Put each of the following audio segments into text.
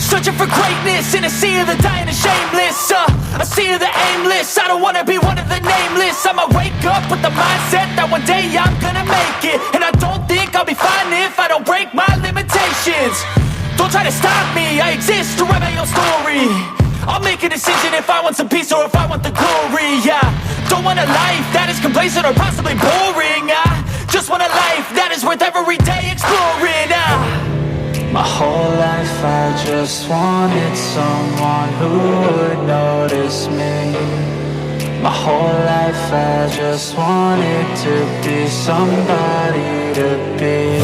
Searching for greatness in a sea of the dying and shameless. A sea of the aimless. I don't wanna be one of the nameless. I'ma wake up with the mindset that one day I'm gonna make it. And I don't think I'll be fine if I don't break my limitations. Don't try to stop me, I exist to write my own story. I'll make a decision if I want some peace or if I want the glory, yeah. Don't want a life that is complacent or possibly boring. I just want a life that is worth every day exploring. My whole life I just wanted someone who would notice me. My whole life I just wanted to be somebody to be.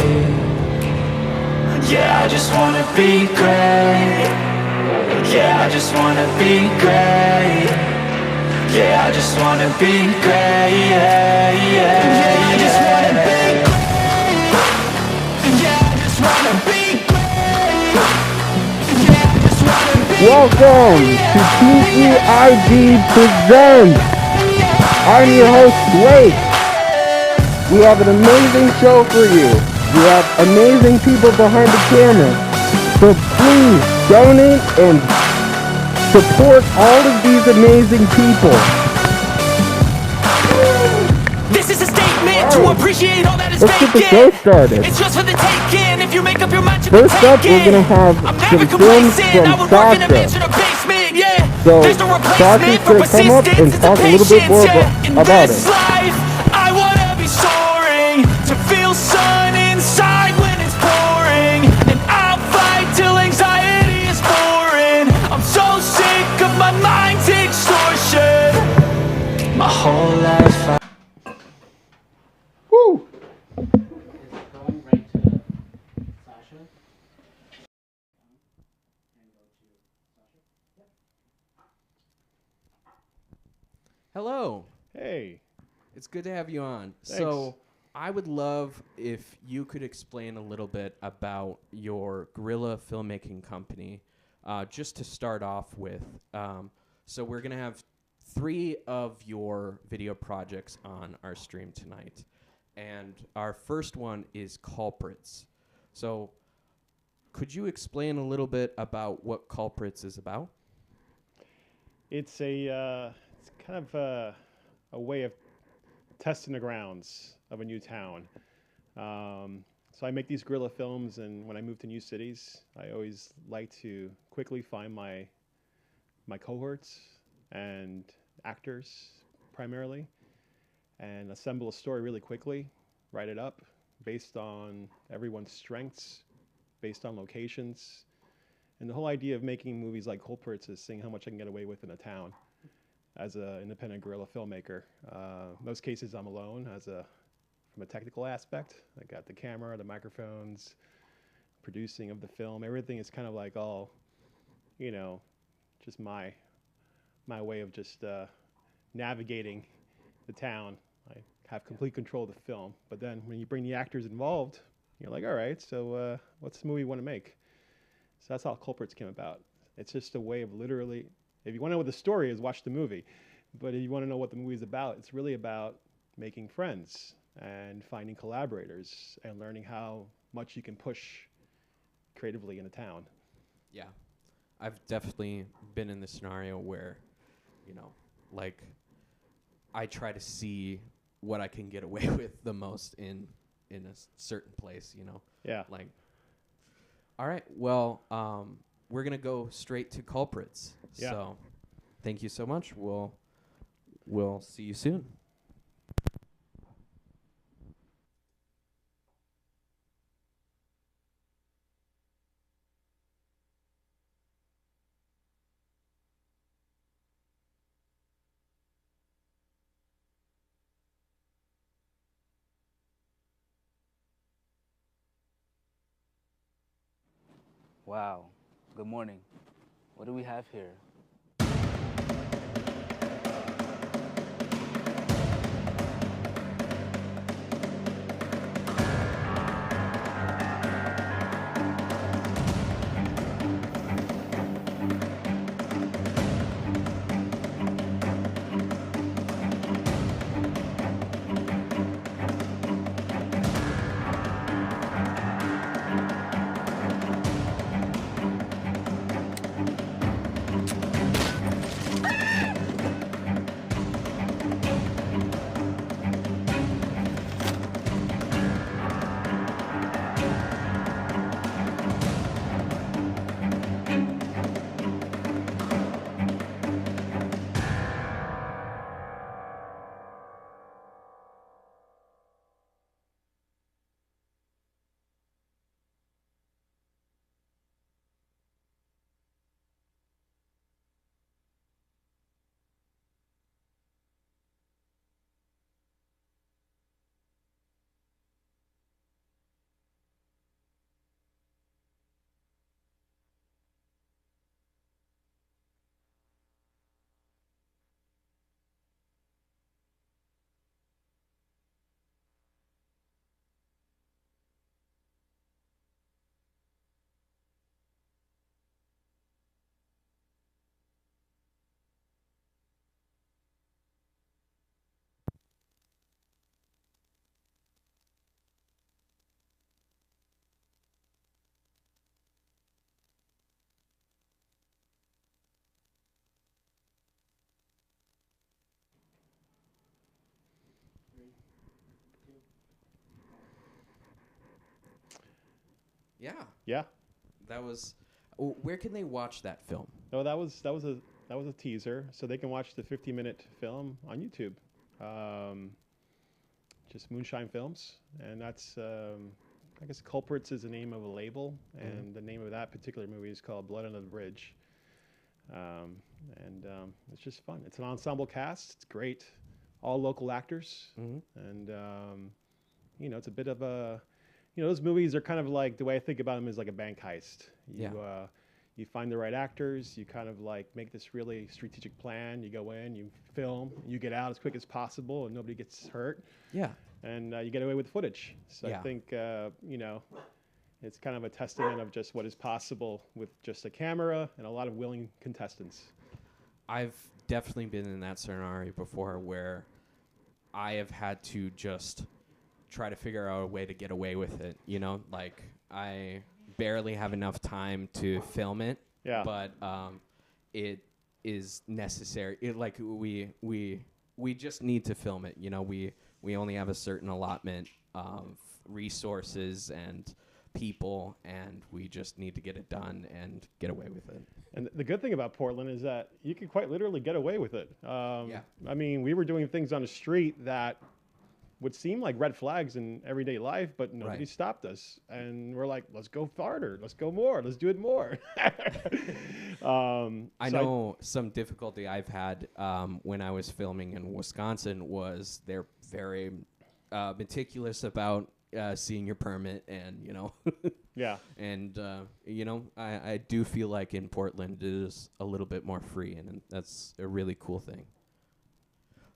Yeah, I just wanna be great. Yeah, I just wanna be great. Yeah, I just wanna be great. Yeah, yeah, yeah, I just wanna be great. Yeah, I just wanna be great. Yeah, I just wanna be great. Welcome to TEIG Presents. I'm your host, Blake. We have an amazing show for you. We have amazing people behind the camera. So please donate and support all of these amazing people. This is a statement to appreciate all that is Let's get the vacant. show started. It's just for the taking. If you make up your mind to First be up, taken. we're going to have I'm some never films complacent. I from would work in a Sasha. mansion or basement, yeah. So There's no Sasha's replacement for going to come up persistence and talk a little bit more yeah. In about this it. life, I wanna be soaring, to feel sun inside when it's pouring, and I'll fight till anxiety is foreign. I'm so sick of my mind's extortion. My whole life I Woo! Going right to Sasha. Hello. Hey, It's good to have you on. Thanks. So, I would love if you could explain a little bit about your guerrilla filmmaking company, just to start off with. So, we're going to have 3 of your video projects on our stream tonight. And our first one is Culprits. So, could you explain a little bit about what Culprits is about? it's it's kind of a way of testing the grounds of a new town. So I make these guerrilla films, and when I move to new cities, I always like to quickly find my cohorts and actors primarily, and assemble a story really quickly, write it up based on everyone's strengths, based on locations. And the whole idea of making movies like Culprits is seeing how much I can get away with in a town as an independent guerrilla filmmaker. Most cases I'm alone from a technical aspect. I got the camera, the microphones, producing of the film. Everything is kind of like all, just my way of just navigating the town. I have complete control of the film. But then when you bring the actors involved, you're like, all right, so what's the movie you want to make? So that's how Culprits came about. It's just a way of literally, if you want to know what the story is, watch the movie. But if you want to know what the movie is about, it's really about making friends and finding collaborators and learning how much you can push creatively in a town. Yeah. I've definitely been in the scenario where, like, I try to see what I can get away with the most in a certain place, Yeah. Like, all right, well, we're going to go straight to Culprits. Yeah. So thank you so much. We'll see you soon. Wow. Good morning. What do we have here? Yeah. Yeah. That was. Where can they watch that film? No, that was a teaser, so they can watch the 50-minute film on YouTube. Just Moonshine Films, and that's I guess Culprits is the name of a label, and the name of that particular movie is called Blood Under the Bridge. It's just fun. It's an ensemble cast. It's great, all local actors, and it's a bit of a, those movies are kind of like, the way I think about them is like a bank heist. You find the right actors, you kind of like make this really strategic plan. You go in, you film, you get out as quick as possible, and nobody gets hurt. Yeah. And you get away with footage. So Yeah. I think, it's kind of a testament of just what is possible with just a camera and a lot of willing contestants. I've definitely been in that scenario before where I have had to just try to figure out a way to get away with it. Like I barely have enough time to film it. Yeah. But it is necessary. We just need to film it. We only have a certain allotment of resources and people, and we just need to get it done and get away with it. And the good thing about Portland is that you can quite literally get away with it. Yeah. I mean, we were doing things on the street that would seem like red flags in everyday life, but nobody Right. stopped us. And we're like, let's go farther. Let's go more. Let's do it more. I know some difficulty I've had when I was filming in Wisconsin was they're very meticulous about seeing your permit and, Yeah. and, I do feel like in Portland it is a little bit more free, and that's a really cool thing.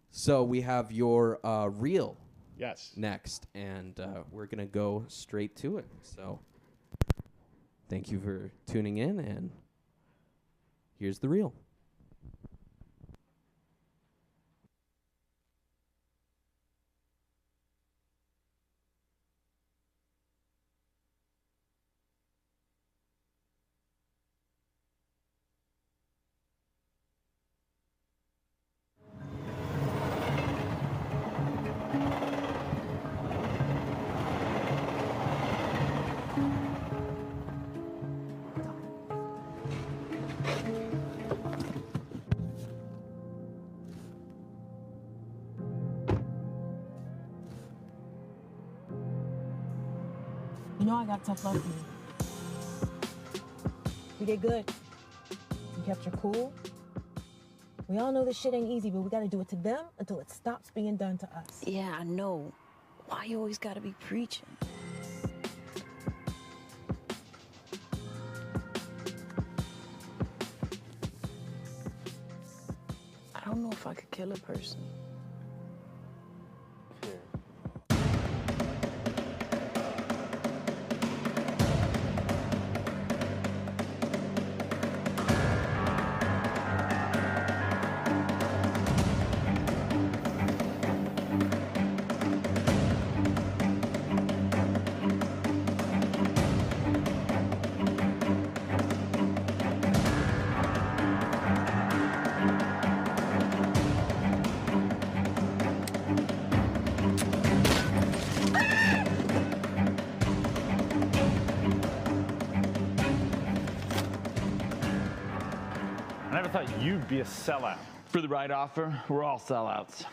So we have your reel Yes. next, and we're going to go straight to it. So thank you for tuning in, and here's the reel. You know I got tough love for you. You did good. You kept your cool. We all know this shit ain't easy, but we gotta do it to them until it stops being done to us. Yeah, I know. Why you always gotta be preaching? I don't know if I could kill a person. I never thought you'd be a sellout. For the right offer, we're all sellouts.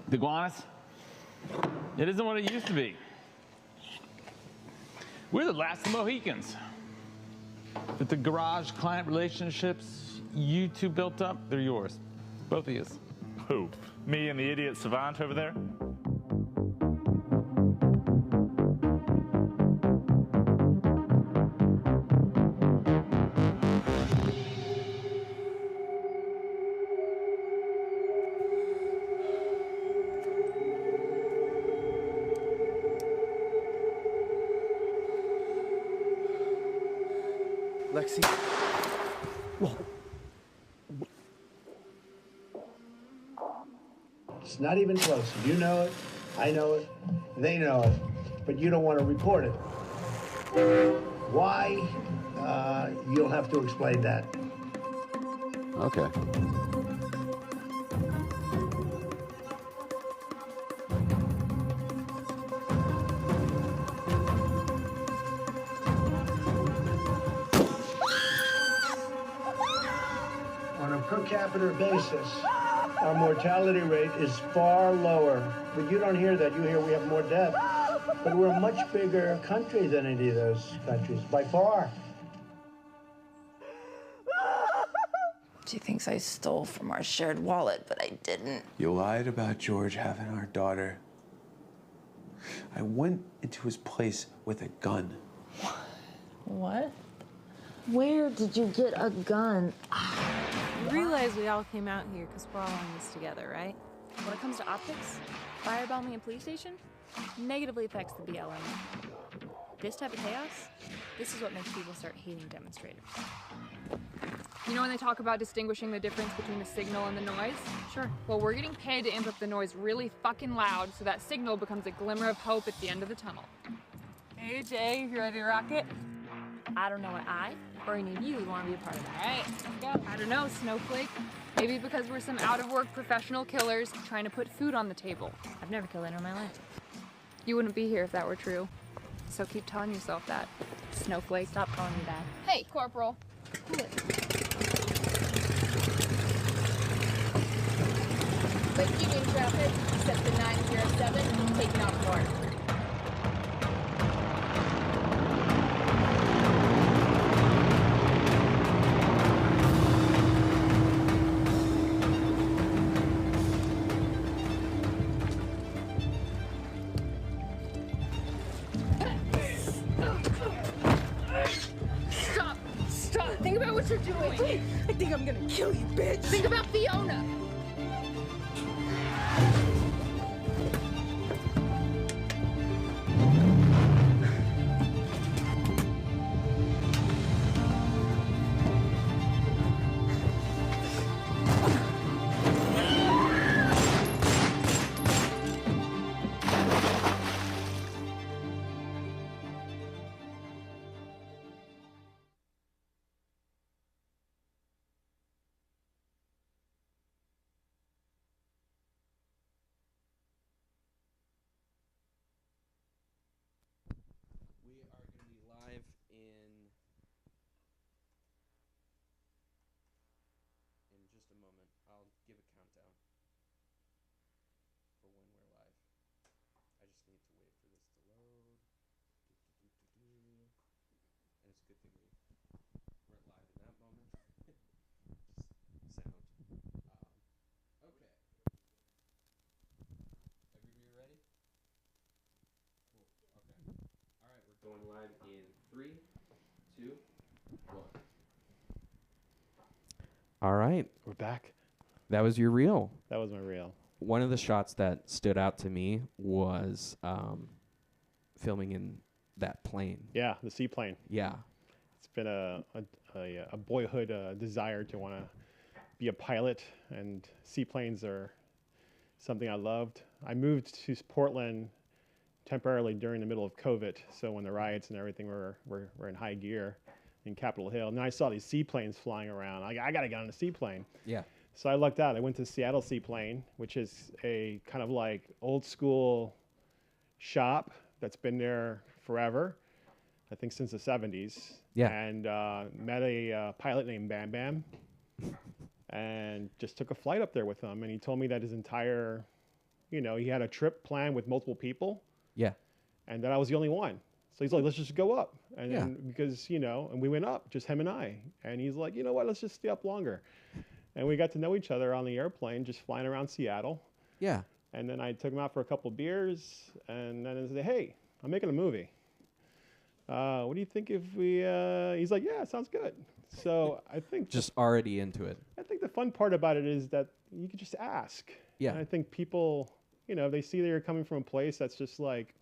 The Iguanas, it isn't what it used to be. We're the last of the Mohicans. But the garage client relationships you two built up, they're yours. Both of you. Who? Me and the idiot savant over there? Lexi. Whoa. It's not even close. You know it, I know it, they know it, but you don't want to report it. Why? You'll have to explain that. Okay. per capita basis, our mortality rate is far lower. But you don't hear that. You hear we have more death. But we're a much bigger country than any of those countries, by far. She thinks I stole from our shared wallet, but I didn't. You lied about George having our daughter. I went into his place with a gun. What? Where did you get a gun? You realize we all came out here because we're all in this together, right? When it comes to optics, firebombing a police station negatively affects the BLM. This type of chaos, this is what makes people start hating demonstrators. You know when they talk about distinguishing the difference between the signal and the noise? Sure. Well, we're getting paid to amp up the noise really fucking loud so that signal becomes a glimmer of hope at the end of the tunnel. Hey, Jay, you ready to rock it? I don't know what I or any of you would want to be a part of that. All right, let's go. I don't know, Snowflake. Maybe because we're some out-of-work professional killers trying to put food on the table. I've never killed anyone in my life. You wouldn't be here if that were true. So keep telling yourself that. Snowflake. Stop calling me that. Hey, Corporal. Cool it. Lake Union traffic, set to 907, taking off north. Stop! Stop! Think about what you're doing! I think I'm gonna kill you, bitch! Think about Fiona! Just a moment. I'll give a countdown for when we're live. I just need to wait for this to load. And it's a good thing we weren't live in that moment. Just sound. Okay. Everybody ready? Cool. Okay. All right, we're going live in 3, 2, 1. All right. We're back. That was your reel. That was my reel. One of the shots that stood out to me was filming in that plane. Yeah, the seaplane. Yeah. It's been a boyhood desire to want to be a pilot, and seaplanes are something I loved. I moved to Portland temporarily during the middle of COVID, so when the riots and everything were in high gear in Capitol Hill. And then I saw these seaplanes flying around. I got to get on a seaplane. Yeah. So I lucked out. I went to Seattle Seaplane, which is a kind of like old school shop that's been there forever, I think since the 70s. Yeah. And met a pilot named Bam Bam and just took a flight up there with him. And he told me that his entire, he had a trip planned with multiple people. Yeah. And that I was the only one. So he's like, let's just go up. And Yeah. then because, and we went up, just him and I. And he's like, you know what, let's just stay up longer. And we got to know each other on the airplane, just flying around Seattle. Yeah. And then I took him out for a couple of beers. And then I said, hey, I'm making a movie. What do you think if we, he's like, yeah, sounds good. So I think just already into it. I think the fun part about it is that you can just ask. Yeah. And I think people, they see that you're coming from a place that's just like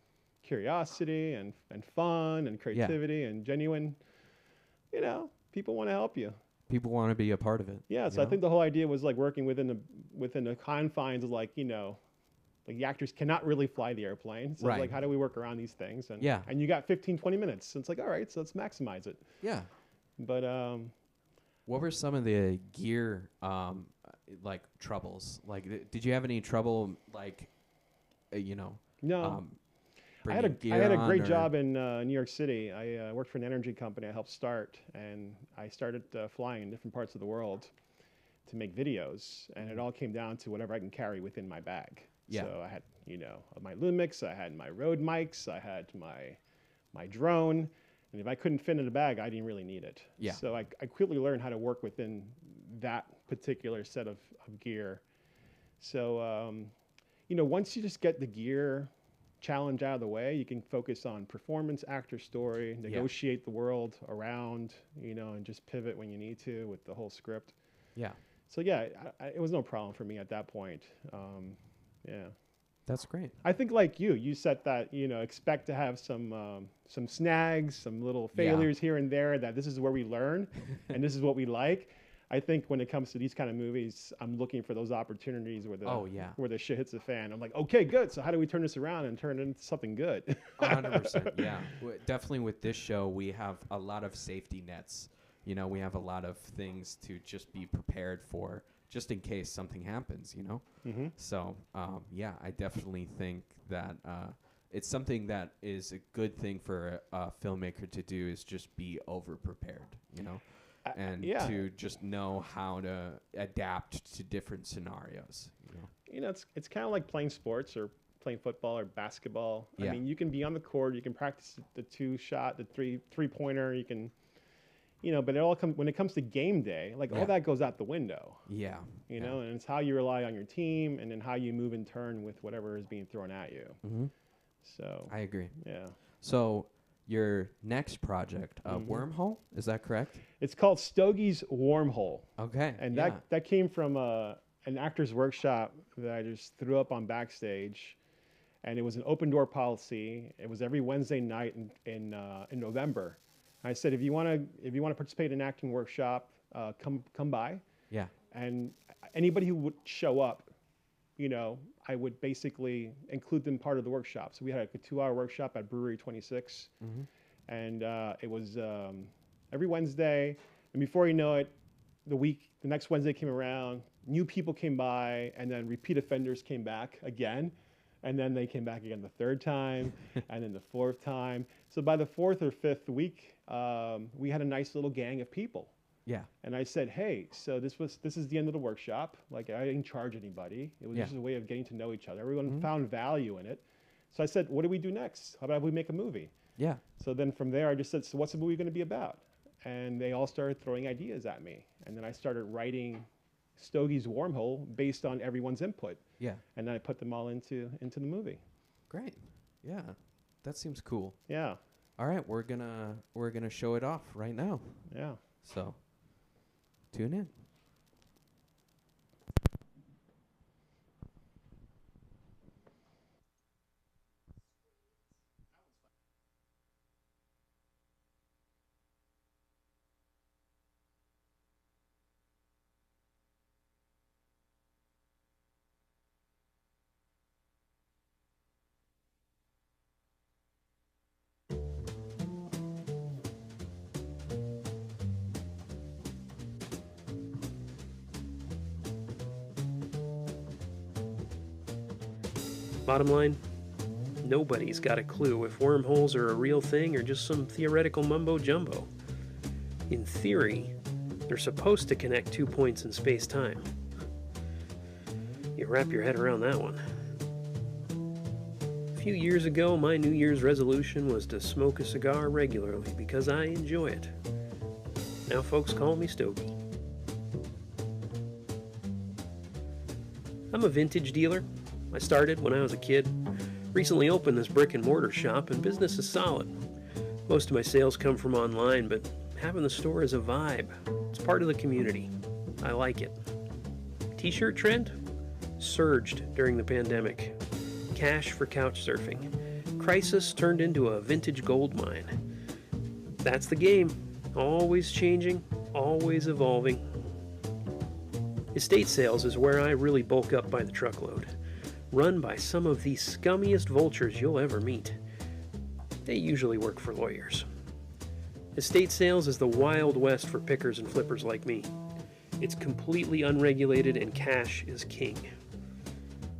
curiosity and fun and creativity and genuine, people want to help you. People want to be a part of it. Yeah. So I think the whole idea was like working within the confines of like, like the actors cannot really fly the airplane. So it's like, how do we work around these things? And yeah. And you got 15, 20 minutes. So it's like, all right, so let's maximize it. Yeah. But what were some of the gear like troubles? Like, did you have any trouble like, No. I had a great job in New York City. I worked for an energy company I helped start, and I started flying in different parts of the world. to make videos, and it all came down to whatever I can carry within my bag. Yeah. So I had, you know, my Lumix, I had my Rode mics, I had my drone, and if I couldn't fit in a bag, I didn't really need it. Yeah. So I quickly learned how to work within that particular set of gear. So, you know, once you just get the gear challenge out of the way, you can focus on performance, actor, story, negotiate the world around, you know, and just pivot when you need to with the whole script. Yeah. So yeah, it was no problem for me at that point. Yeah. That's great. I think like you set that, you know, expect to have some snags, some little failures here and there, that this is where we learn and this is what we like. I think when it comes to these kind of movies, I'm looking for those opportunities where where the shit hits the fan. I'm like, okay, good. So how do we turn this around and turn it into something good? 100%. Yeah. Definitely with this show, we have a lot of safety nets. You know, we have a lot of things to just be prepared for, just in case something happens, you know? Mm-hmm. So, yeah, I definitely think that it's something that is a good thing for a filmmaker to do, is just be over-prepared, you know? And to just know how to adapt to different scenarios, you know? You know, it's kind of like playing sports or playing football or basketball. Yeah. I mean, you can be on the court, you can practice the 2-shot, the three-pointer, you can, you know, but when it comes to game day, like all that goes out the window. Yeah. You know, and it's how you rely on your team and then how you move in turn with whatever is being thrown at you. Mm-hmm. So I agree. Yeah. So your next project, Wormhole, is that correct? It's called Stogie's Wormhole. Okay. And that came from an actor's workshop that I just threw up on Backstage, and it was an open door policy. It was every Wednesday night in November. I said, if you want to participate in an acting workshop, come by. Yeah. And anybody who would show up, you know, I would basically include them part of the workshop. So we had a 2-hour workshop at Brewery 26, and it was every Wednesday. And before you know it, the next Wednesday came around, new people came by, and then repeat offenders came back again. And then they came back again the third time, and then the fourth time. So by the fourth or fifth week, we had a nice little gang of people. Yeah. And I said, hey, so this is the end of the workshop. Like, I didn't charge anybody. It was just a way of getting to know each other. Everyone found value in it. So I said, what do we do next? How about we make a movie? Yeah. So then from there, I just said, so what's the movie going to be about? And they all started throwing ideas at me. And then I started writing Stogie's Wormhole based on everyone's input. Yeah. And then I put them all into the movie. Great. Yeah. That seems cool. Yeah. All right, we're gonna show it off right now. Yeah. So tune in. Bottom line, nobody's got a clue if wormholes are a real thing or just some theoretical mumbo-jumbo. In theory, they're supposed to connect 2 points in space-time. You wrap your head around that one. A few years ago, my New Year's resolution was to smoke a cigar regularly because I enjoy it. Now folks call me Stogie. I'm a vintage dealer. I started when I was a kid. Recently opened this brick and mortar shop, and business is solid. Most of my sales come from online, but having the store is a vibe. It's part of the community. I like it. T-shirt trend? Surged during the pandemic. Cash for couch surfing. Crisis turned into a vintage gold mine. That's the game. Always changing, always evolving. Estate sales is where I really bulk up by the truckload. Run by some of the scummiest vultures you'll ever meet. They usually work for lawyers. Estate sales is the Wild West for pickers and flippers like me. It's completely unregulated and cash is king.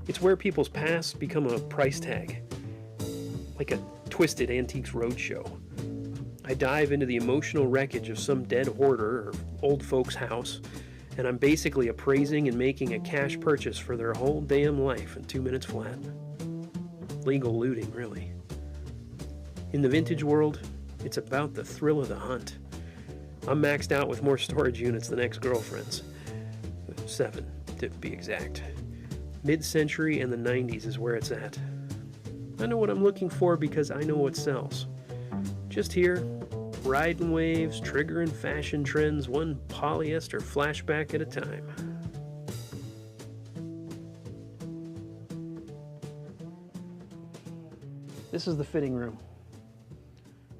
It's where people's pasts become a price tag, like a twisted antiques roadshow. I dive into the emotional wreckage of some dead hoarder or old folks' house and I'm basically appraising and making a cash purchase for their whole damn life in 2 minutes flat. Legal looting, really. In the vintage world, it's about the thrill of the hunt. I'm maxed out with more storage units than ex-girlfriends. 7, to be exact. Mid-century and the 90s is where it's at. I know what I'm looking for because I know what sells. Just here, riding waves, triggering fashion trends, one polyester flashback at a time. This is the fitting room.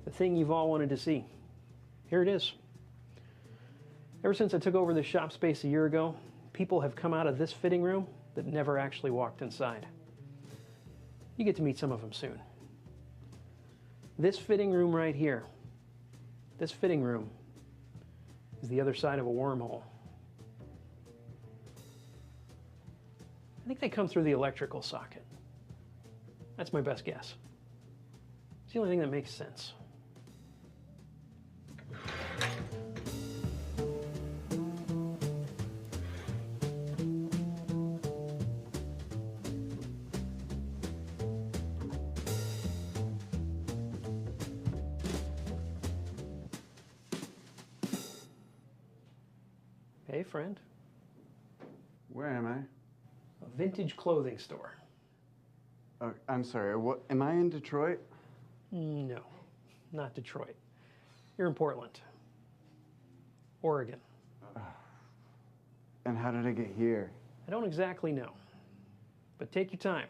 The thing you've all wanted to see. Here it is. Ever since I took over this shop space a year ago, people have come out of this fitting room that never actually walked inside. You get to meet some of them soon. This fitting room right here, this fitting room is the other side of a wormhole. I think they come through the electrical socket. That's my best guess. It's the only thing that makes sense. Hey, friend. Where am I? A vintage clothing store. I'm sorry, what, am I in Detroit? No, not Detroit. You're in Portland, Oregon. And how did I get here? I don't exactly know, but take your time.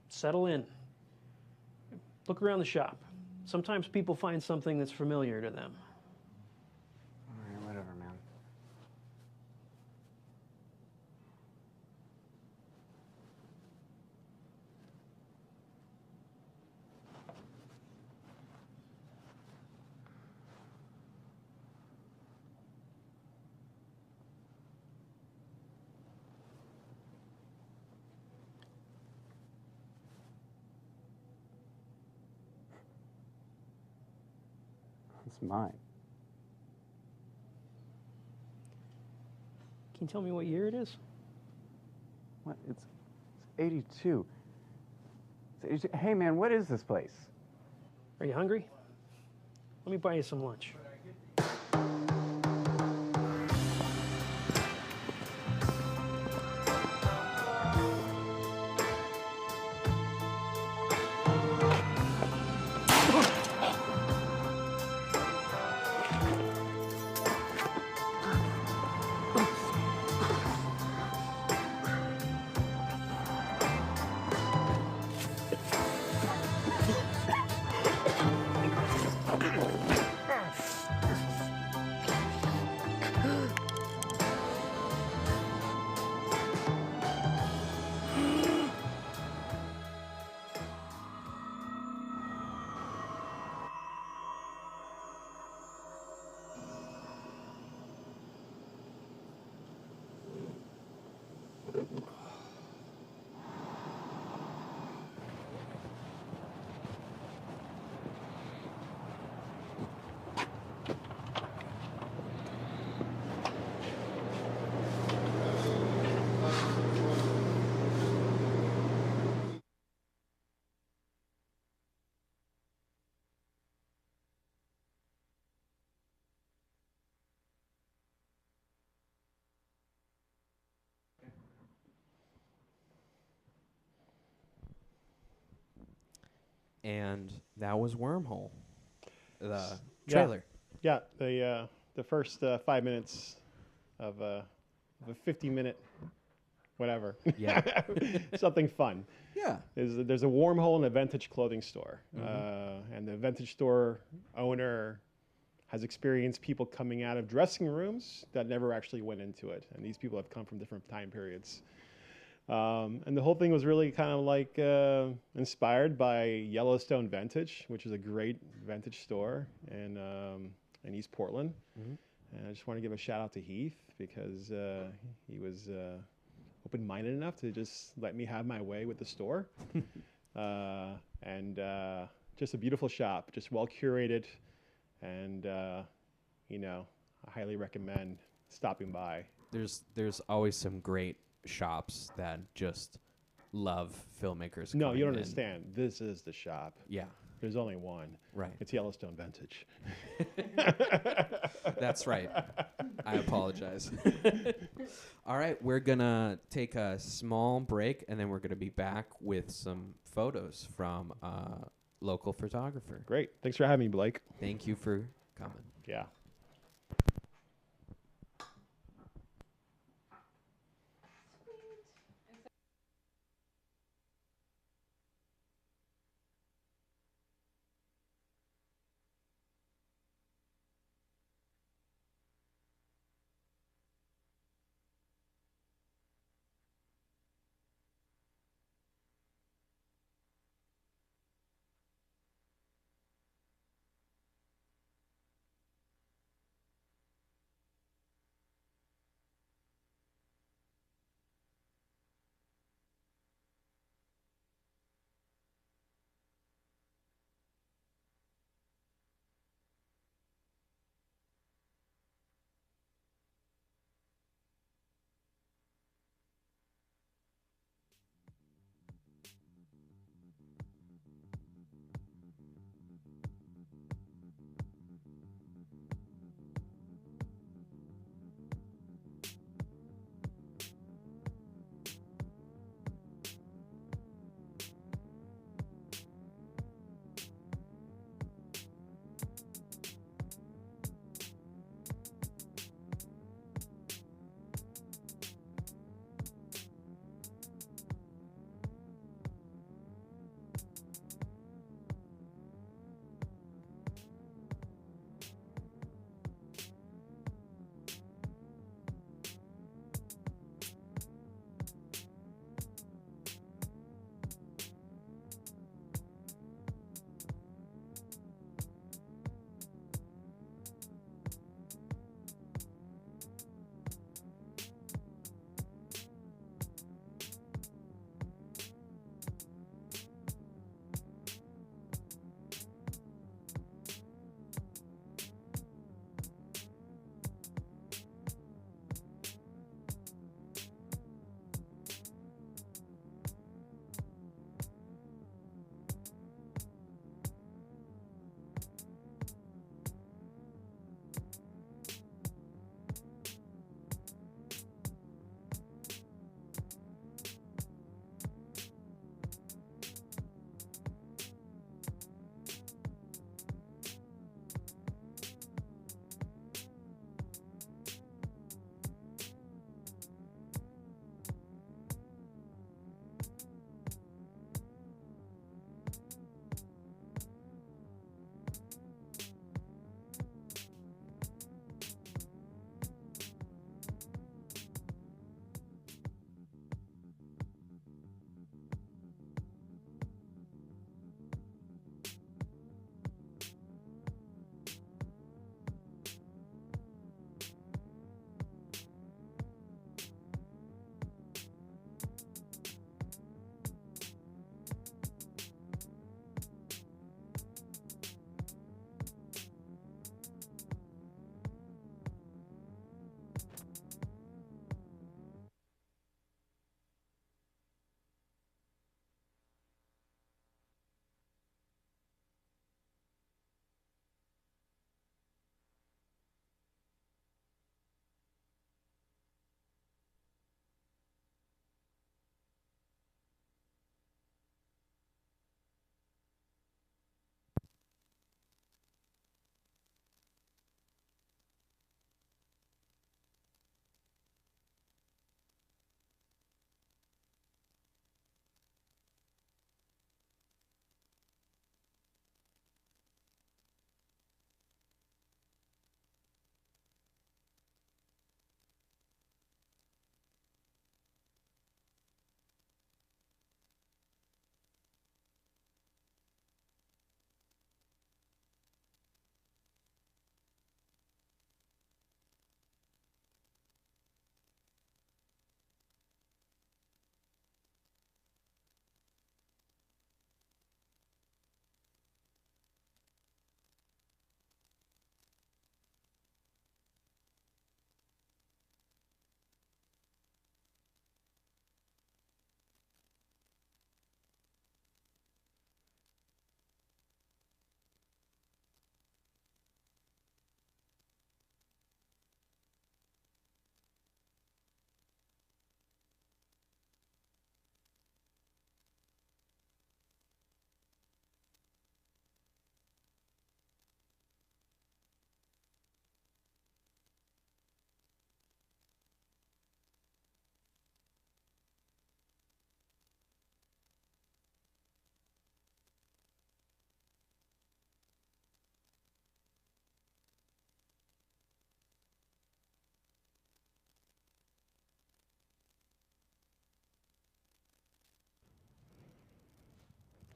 Settle in. Look around the shop. Sometimes people find something that's familiar to them. All right, whatever, man. It's mine. Can you tell me what year it is? What? It's 82. It's 82. Hey, man, what is this place? Are you hungry? Let me buy you some lunch. And that was Wormhole, the trailer. Yeah, the first 5 minutes of a 50-minute whatever. Yeah. Something fun. Yeah. There's a wormhole in a vintage clothing store. And the vintage store owner has experienced people coming out of dressing rooms that never actually went into it. And these people have come from different time periods. And the whole thing was really kind of like inspired by Yellowstone Vintage, which is a great vintage store in East Portland. And I just want to give a shout out to Heath because he was open-minded enough to just let me have my way with the store. And just a beautiful shop, just well curated. And, you know, I highly recommend stopping by there's always some great shops that just love filmmakers. No, you don't coming in. understand. This is the shop. Yeah. There's only one. Right. It's Yellowstone Vintage. That's right. I apologize. All right, we're gonna take a small break, and then we're gonna be back with some photos from a local photographer. Great. Thanks for having me, Blake. Thank you for coming. Yeah.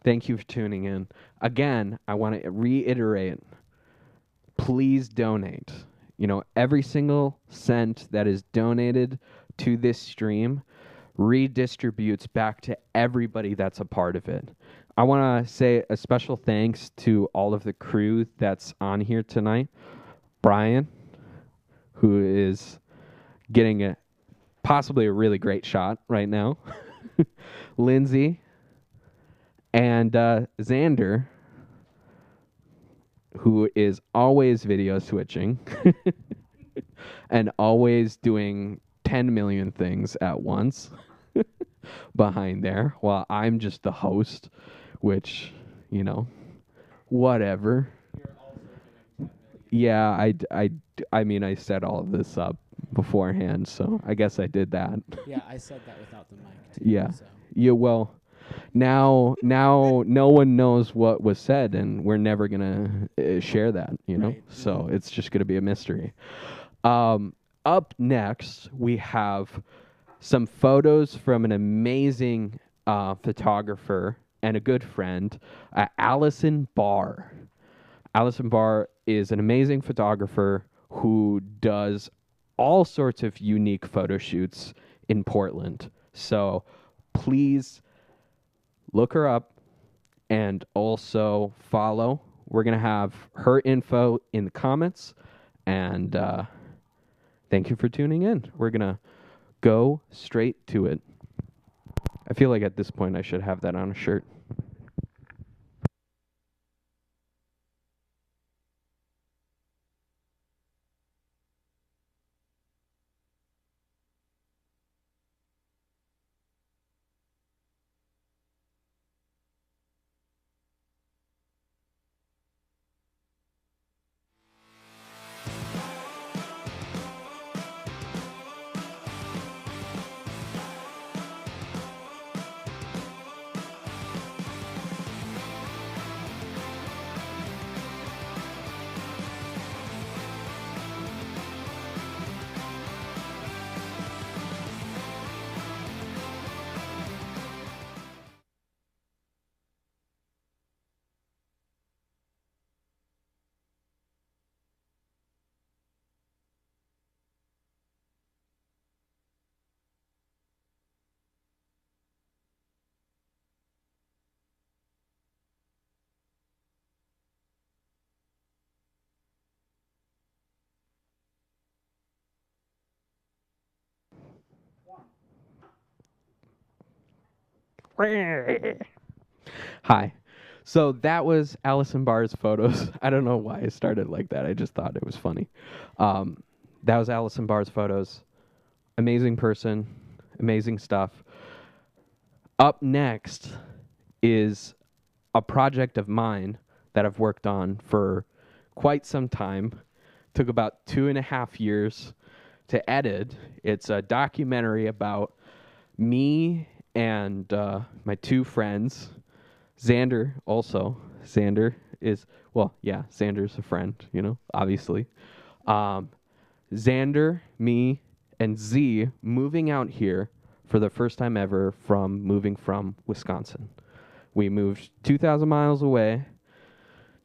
Thank you for tuning in. Again, I want to reiterate, please donate. You know, every single cent that is donated to this stream redistributes back to everybody that's a part of it. I want to say a special thanks to all of the crew that's on here tonight. Brian, who is getting possibly a really great shot right now. Lindsay and Xander, who is always video switching and always doing 10 million things at once behind there, while I'm just the host, which, you know, whatever. Yeah, I mean, I set all of this up beforehand, so I guess I did that. Yeah, I said that without the mic, too. Yeah. So. Yeah, well, now no one knows what was said, and we're never going to share that, you know? Right. So it's just going to be a mystery. Up next, we have some photos from an amazing photographer and a good friend, Allison Barr. Allison Barr is an amazing photographer who does all sorts of unique photo shoots in Portland. So please look her up and also follow. We're going to have her info in the comments. And thank you for tuning in. We're going to go straight to it. I feel like at this point I should have that on a shirt. Hi. So that was Allison Barr's photos. I don't know why I started like that. I just thought it was funny. That was Allison Barr's photos. Amazing person. Amazing stuff. Up next is a project of mine that I've worked on for quite some time. Took about 2.5 years to edit. It's a documentary about me and my two friends. Xander also. Xander is, well, yeah, Xander's a friend, you know, obviously. Xander, me, and Z moving out here for the first time ever moving from Wisconsin. We moved 2,000 miles away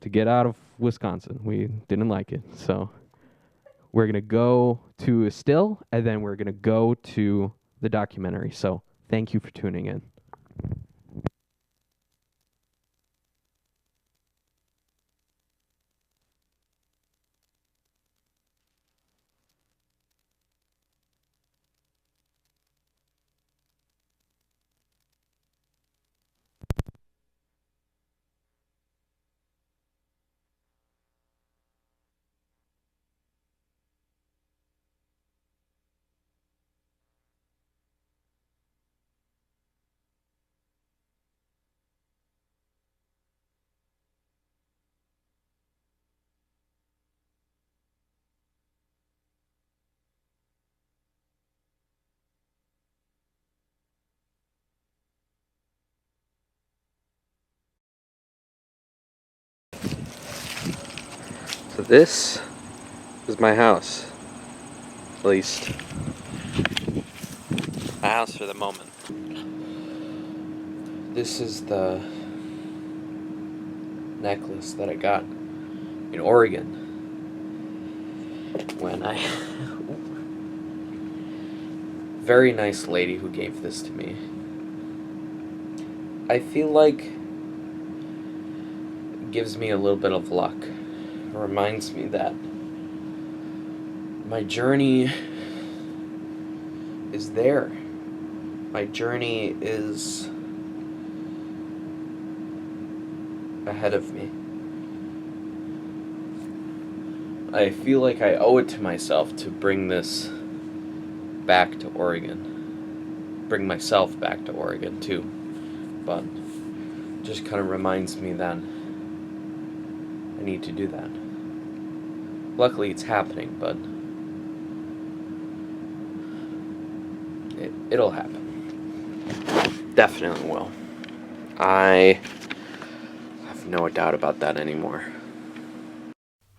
to get out of Wisconsin. We didn't like it. So we're going to go to a still, and then we're going to go to the documentary. So thank you for tuning in. So this is my house, at least my house for the moment. This is the necklace that I got in Oregon when I... Very nice lady who gave this to me. I feel like it gives me a little bit of luck. It reminds me that my journey is there. My journey is ahead of me. I feel like I owe it to myself to bring this back to Oregon. Bring myself back to Oregon too. But just kind of reminds me that I need to do that. Luckily it's happening, but it'll happen. Definitely will. I have no doubt about that anymore.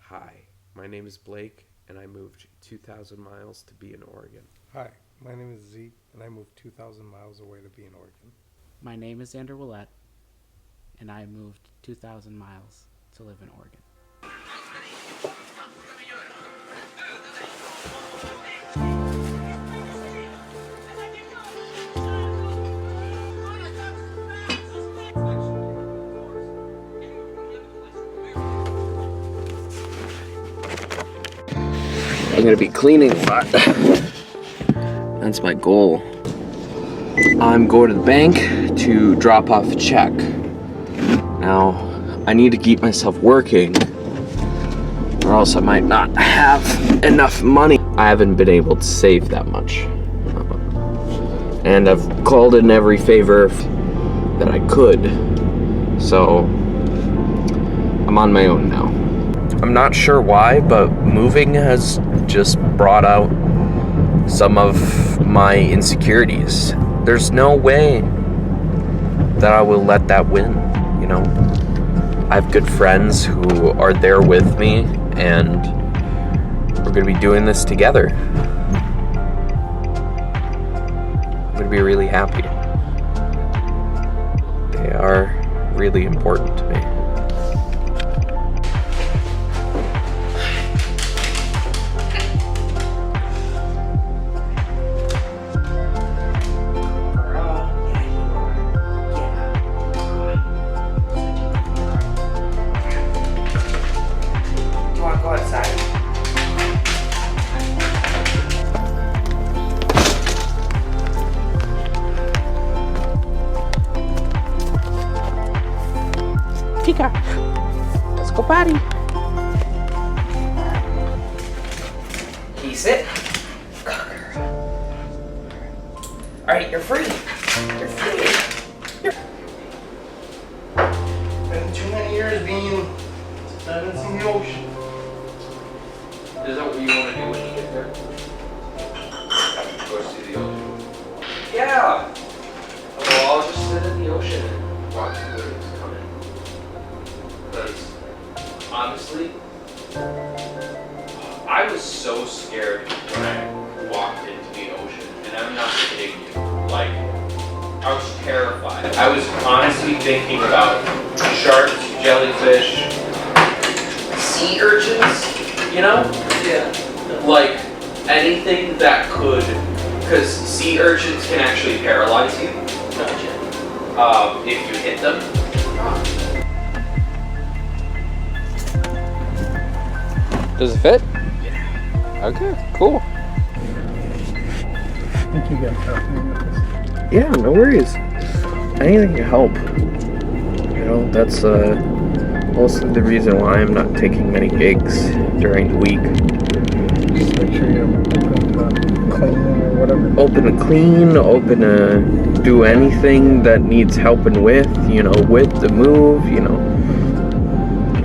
Hi, my name is Blake, and I moved 2,000 miles to be in Oregon. Hi, my name is Zeke, and I moved 2,000 miles away to be in Oregon. My name is Andrew Willette, and I moved 2,000 miles to live in Oregon. I'm gonna be cleaning a lot. That's my goal. I'm going to the bank to drop off a check. Now, I need to keep myself working, or else I might not have enough money. I haven't been able to save that much. And I've called in every favor that I could. So, I'm on my own now. I'm not sure why, but moving has just brought out some of my insecurities. There's no way that I will let that win, you know? I have good friends who are there with me, and we're gonna be doing this together. I'm gonna be really happy. They are really important to me. Tika, let's go potty. Can you sit? Alright, you're free. You're free. Been too many years being diving in the ocean. Is that what you want to do when you get there? Go see the ocean? Yeah! Well, I'll just sit in the ocean and watch the waves come in. Because, honestly, I was so scared when I walked into the ocean, and I'm not kidding you. Like, I was terrified. I was honestly thinking about sharks, jellyfish, sea urchins, you know? Yeah. Like, anything that could, because sea urchins can actually paralyze you. Gotcha. If you hit them. Does it fit? Yeah. Okay, cool. Thank you guys for helping me with this. Yeah, no worries. Anything to help. You know, that's mostly the reason why I'm not taking many gigs during the week. Just make sure you're open to cleaning or whatever. Open to clean, open to do anything that needs helping with, you know, with the move, you know.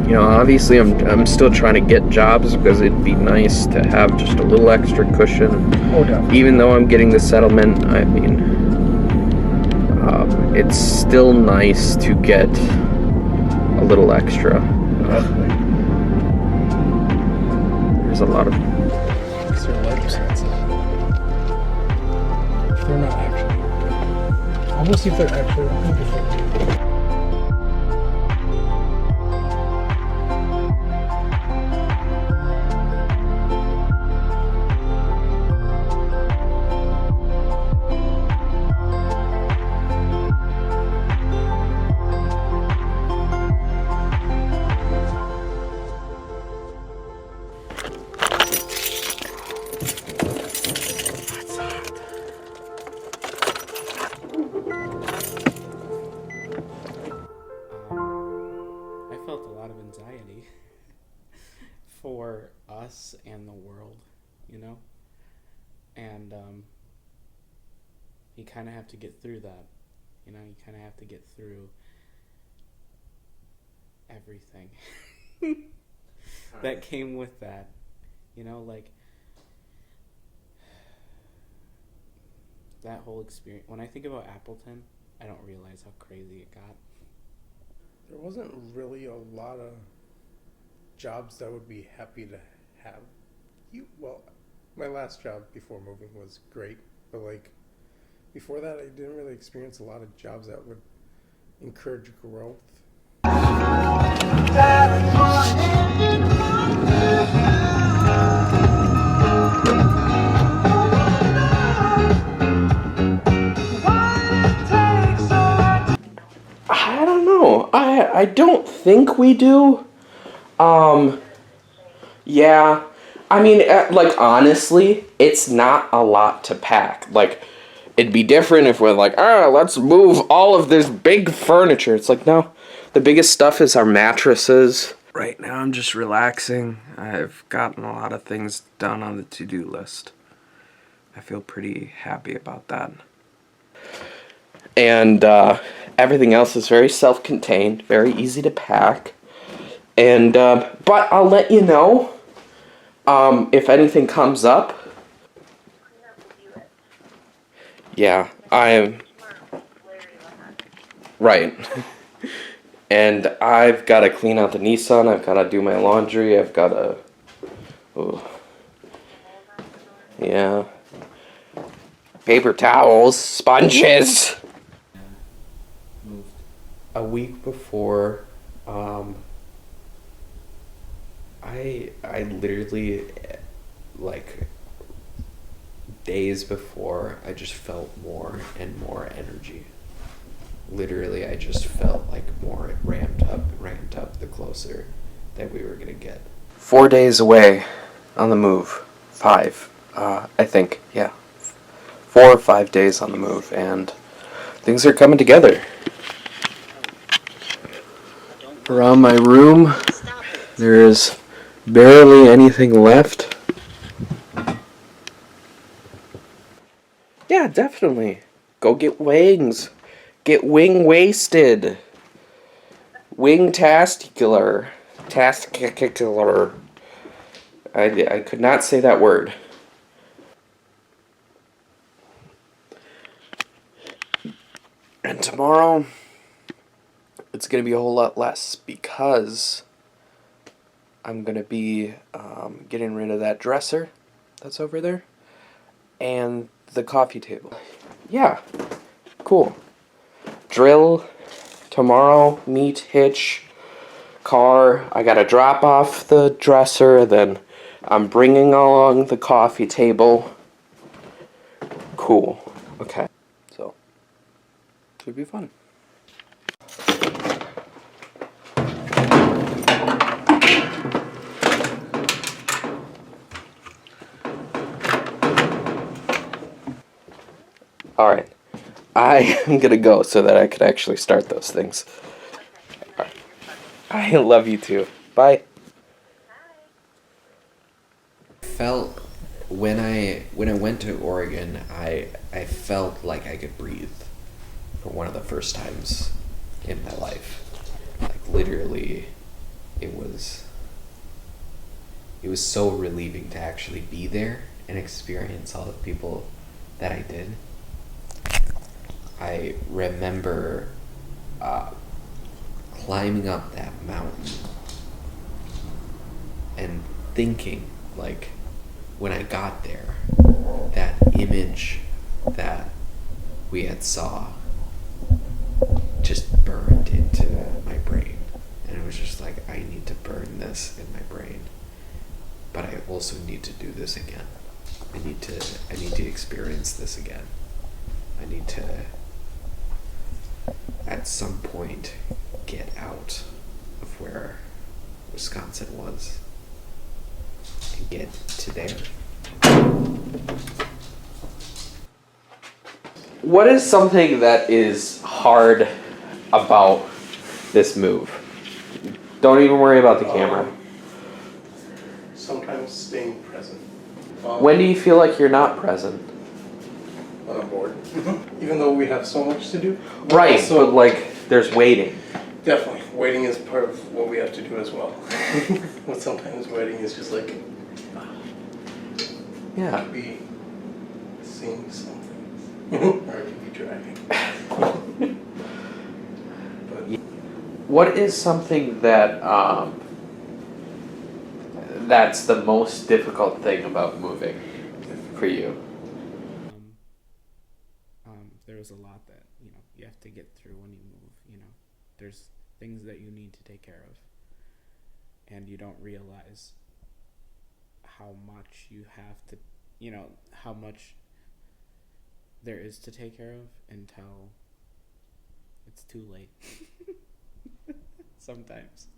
You know, obviously I'm still trying to get jobs because it'd be nice to have just a little extra cushion. Oh, definitely. Even though I'm getting the settlement, I mean, it's still nice to get a little extra. There's a lot of... Because their legs sensitive. If they're not actually working. I'll go see if they're actually working before. scary for us and the world, you know? And you kind of have to get through that. You know, you kind of have to get through everything that came with that. You know, like, that whole experience. When I think about Appleton, I don't realize how crazy it got. There wasn't really a lot of jobs that I would be happy to have. Well, my last job before moving was great, but like before that, I didn't really experience a lot of jobs that would encourage growth. I don't know. I don't think we do. Yeah. I mean, like, honestly, it's not a lot to pack. Like, it'd be different if we're like, let's move all of this big furniture. It's like, no. The biggest stuff is our mattresses. Right now, I'm just relaxing. I've gotten a lot of things done on the to-do list. I feel pretty happy about that. And everything else is very self-contained, very easy to pack. And but I'll let you know if anything comes up. Yeah, I am. Right. And I've got to clean out the Nissan. I've got to do my laundry. I've got to. Oh. Yeah. Paper towels, sponges. Moved. A week before, I literally, like, days before, I just felt more and more energy. Literally, I just felt like more it ramped up the closer that we were gonna get. 4 days away on the move. 5, I think, yeah. 4 or 5 days on the move, and things are coming together. Around my room, there's barely anything left. Yeah, definitely. Go get wings. Get wing-wasted. Wing-tasticular. Tasticular. I could not say that word. And tomorrow, it's going to be a whole lot less because I'm going to be getting rid of that dresser that's over there and the coffee table. Yeah, cool. Drill, tomorrow, meet, hitch, car. I got to drop off the dresser, then I'm bringing along the coffee table. Cool. Okay. So, should be fun. Alright, I am gonna go so that I could actually start those things. Right. I love you too. Bye. Felt when I went to Oregon, I felt like I could breathe for one of the first times in my life. Like, literally, it was so relieving to actually be there and experience all the people that I did. I remember climbing up that mountain and thinking, like, when I got there, that image that we had saw just burned into my brain. And it was just like, I need to burn this in my brain. But I also need to do this again. I need to experience this again. I need to, at some point, get out of where Wisconsin was and get to there. What is something that is hard about this move? Don't even worry about the camera. Sometimes staying present. When do you feel like you're not present? When I'm bored. Even though we have so much to do. Right, also, but like, there's waiting. Definitely. Waiting is part of what we have to do as well. But sometimes waiting is just like... Yeah. It could be seeing something. Or it could be driving. What is something that that's the most difficult thing about moving for you? There was a lot that, you know, you have to get through when you move, you know. There's things that you need to take care of, and you don't realize how much you have to, you know, how much there is to take care of until it's too late. Sometimes.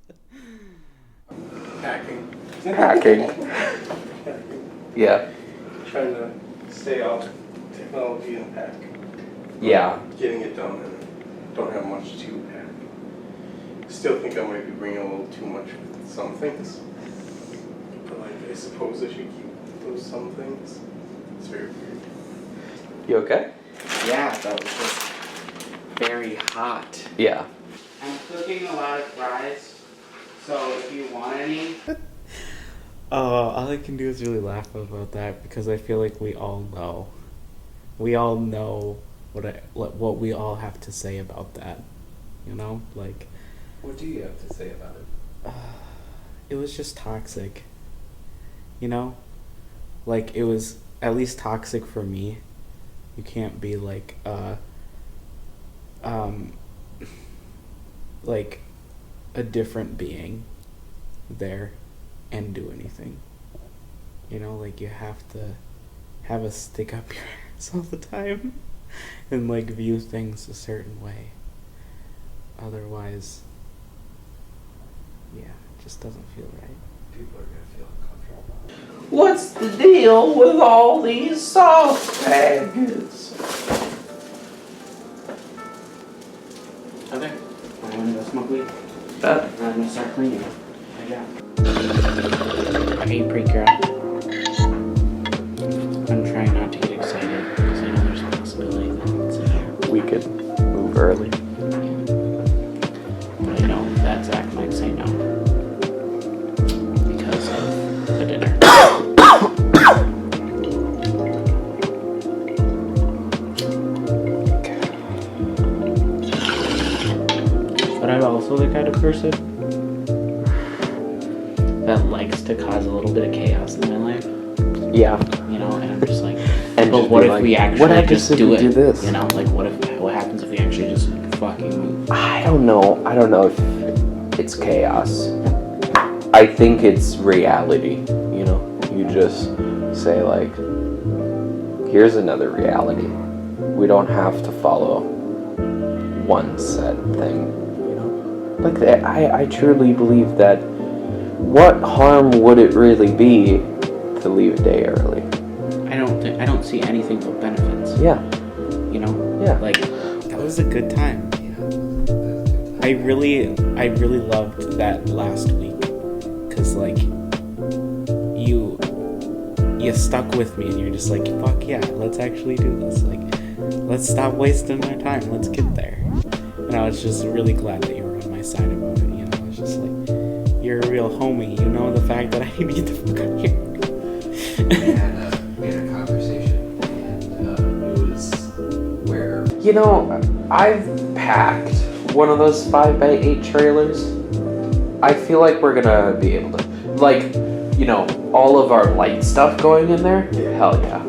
Hacking. Hacking. Yeah. Trying to stay off technology and hack. Yeah. Getting it done and don't have much to hack. Still think I might be bringing a little too much with some things. But like, I suppose I should keep those some things. It's very weird. You okay? Yeah, that was just very hot. Yeah. I'm cooking a lot of fries, so if you want any. All I can do is really laugh about that because I feel like we all know. We all know what we all have to say about that. You know? Like. What do you have to say about it? It was just toxic. You know? Like, it was at least toxic for me. You can't be like, like a different being there and do anything. You know, like you have to have a stick up your ass all the time and like view things a certain way. Otherwise, yeah, it just doesn't feel right. People are gonna feel uncomfortable. What's the deal with all these sauce packets? Okay, I'm gonna go smoke weed. I'm gonna start cleaning. Hey, pretty girl. I'm trying not to get excited because I know there's a possibility that it's in here. We could move early. But I know that Zach might say no because of the dinner. But I'm also the kind of person that likes to cause a little bit of chaos in my life. Yeah. You know, and I'm just like, And but just what be if like, we actually what happens just if do we it? do this? You know, like what happens if we actually just fucking move? I don't know if it's chaos. I think it's reality, you know? You just say like, here's another reality. We don't have to follow one set thing, you know? Like, I truly believe that what harm would it really be to leave a day early? I don't see anything but benefits. Yeah. You know? Yeah. Like, that was a good time. I really loved that last week. Cause like, you stuck with me and you're just like, fuck yeah, let's actually do this. Like, let's stop wasting our time. Let's get there. And I was just really glad that you were on my side about it. You know, I was just like, you're a real homie. You know the fact that I need to fuck up here. We had a conversation, and it was where... You know, I've packed one of those 5x8 trailers. I feel like we're gonna be able to, like, you know, all of our light stuff going in there. Hell yeah.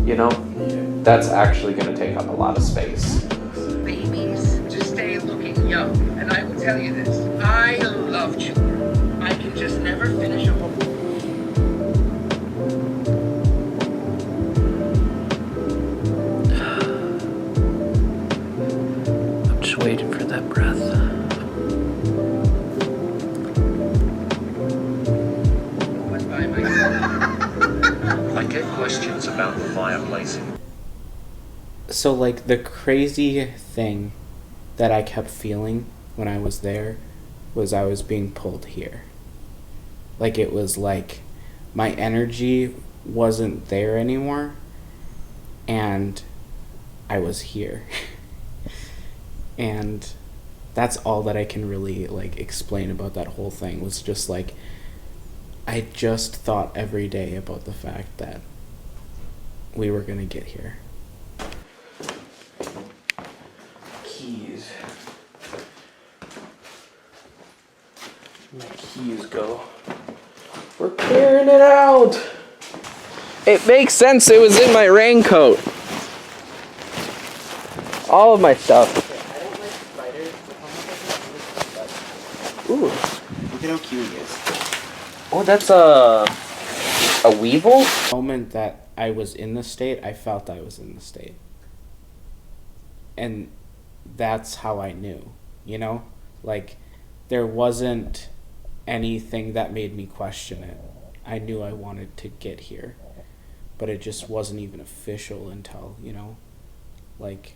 You know, that's actually gonna take up a lot of space. Babies to stay looking young, and I will tell you this: I love children. I can just never finish a book. I'm just waiting for that breath. I get questions about the fireplace. So like the crazy thing that I kept feeling when I was there was I was being pulled here. Like, it was like my energy wasn't there anymore, and I was here. And that's all that I can really, like, explain about that whole thing, was just like, I just thought every day about the fact that we were gonna get here. Keys. My keys go. We're clearing it out. It makes sense. It was in my raincoat. All of my stuff. Ooh. Look at how cute he is. Oh, that's a weevil? The moment that I was in the state, I felt I was in the state. And that's how I knew, you know? Like, there wasn't anything that made me question it. I knew I wanted to get here, but it just wasn't even official until, you know, like,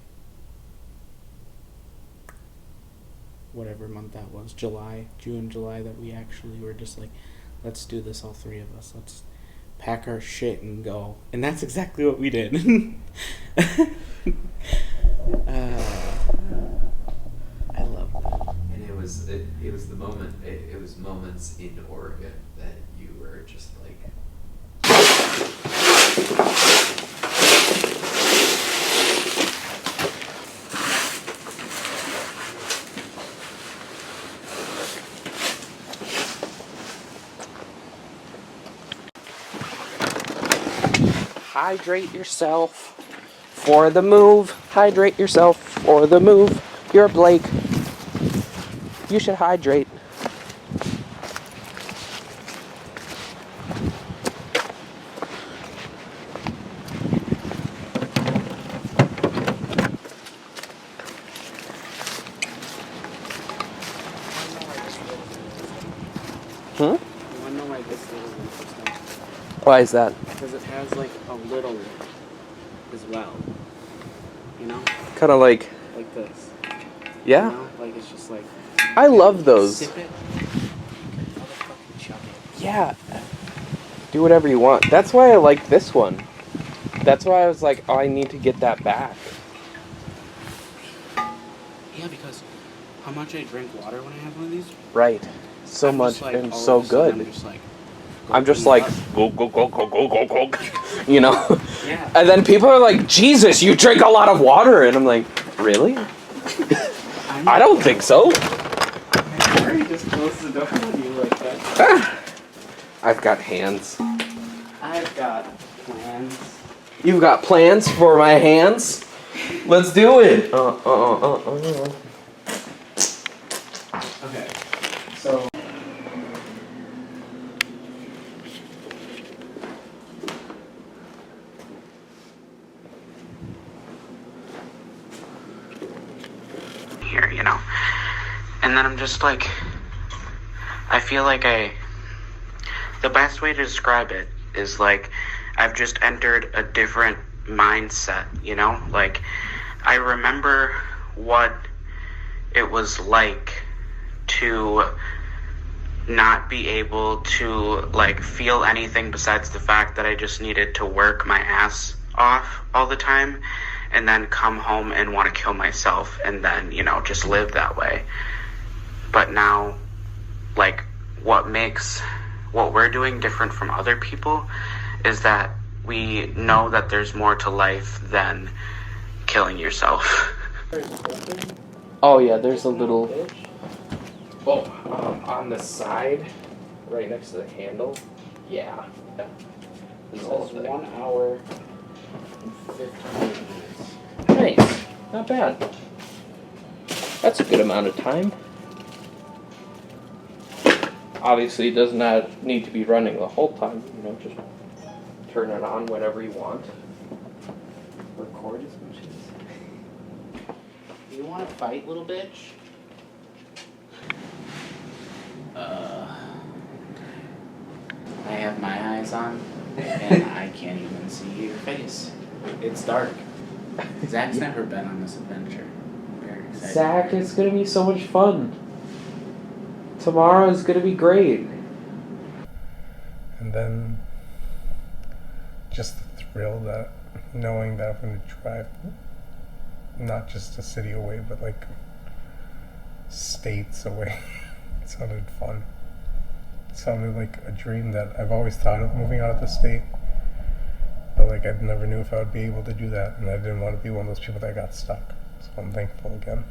whatever month that was, June, July, that we actually were just like, let's do this, all three of us. Let's pack our shit and go. And that's exactly what we did. I love that. And it was the moment. It was moments in Oregon that you were just like. Hydrate yourself for the move. Hydrate yourself for the move. You're Blake. You should hydrate. Hmm? Why is that? Because it has like a little as well. You know? Kind of like this. Yeah. You know? Like, it's just like, I love those. sip it, motherfucking chug it. Yeah. Do whatever you want. That's why I like this one. That's why I was like, oh, I need to get that back. Yeah, because how much I drink water when I have one of these? Right. So I'm much just like, and all so of a sudden good. I'm just like, go, go, go, go, go, go, go, go. You know? Yeah. And then people are like, Jesus, you drink a lot of water. And I'm like, really? I don't think so. I already just closed the door on you like that. I've got hands. I've got plans. You've got plans for my hands? Let's do it. Okay. So. Here, you know. And then I'm just like, I feel like the best way to describe it is like, I've just entered a different mindset, you know? Like, I remember what it was like to not be able to, like, feel anything besides the fact that I just needed to work my ass off all the time and then come home and want to kill myself and then, you know, just live that way. But now, like, what makes what we're doing different from other people is that we know that there's more to life than killing yourself. Oh yeah, there's a little. Oh, on the side, right next to the handle. Yeah. It says 1 hour and 15 minutes. Nice. Not bad. That's a good amount of time. Obviously, it does not need to be running the whole time. You know, just turn it on whenever you want. Record as much as. You want to fight, little bitch? I have my eyes on, and I can't even see your face. It's dark. Zach's never been on this adventure. I'm very excited. Zach, it's gonna be so much fun. Tomorrow is gonna be great. And then just the thrill that knowing that I'm going to drive not just a city away, but like states away. It sounded fun. It sounded like a dream that I've always thought of, moving out of the state. But like I never knew if I would be able to do that, and I didn't want to be one of those people that got stuck. So I'm thankful again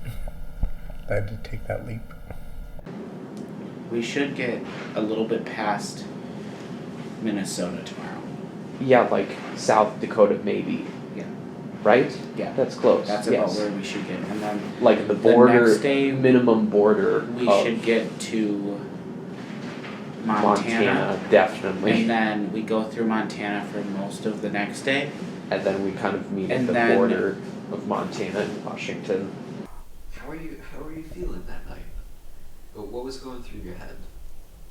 that I had to take that leap. We should get a little bit past Minnesota tomorrow. Yeah, like South Dakota maybe. Yeah. Right? Yeah. That's close. That's about where we should get. And then like the border, next day, minimum border. we should get to Montana. Definitely. And then we go through Montana for most of the next day. And then we kind of meet at the border of Montana and Washington. How are you feeling that night? What was going through your head?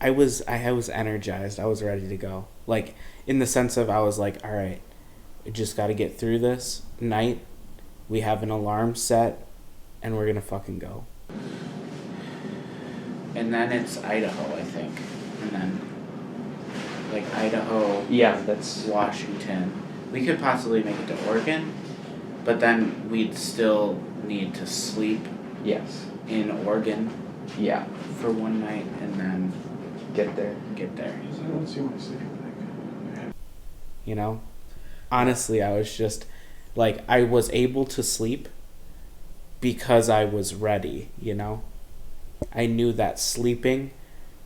I was energized. I was ready to go. Like, in the sense of I was like, all right, we just got to get through this night. We have an alarm set, and we're going to fucking go. And then it's Idaho, I think. And then, like, Idaho. Yeah, that's Washington. We could possibly make it to Oregon, but then we'd still need to sleep. Yes. In Oregon. Yeah. For one night, and then get there. I don't see my sleeping bag. You know? Honestly, I was just, like, I was able to sleep because I was ready, you know? I knew that sleeping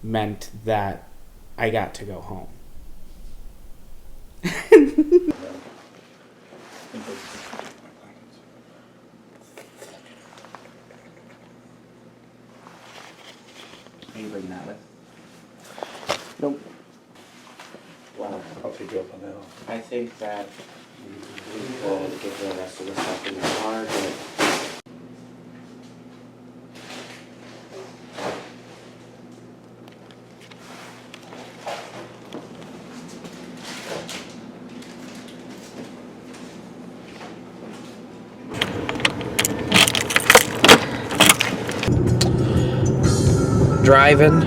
meant that I got to go home. Are you bringing that with? Nope. Well, I'll take you up on that. I think that we could get the rest of the stuff in the car, but Driving.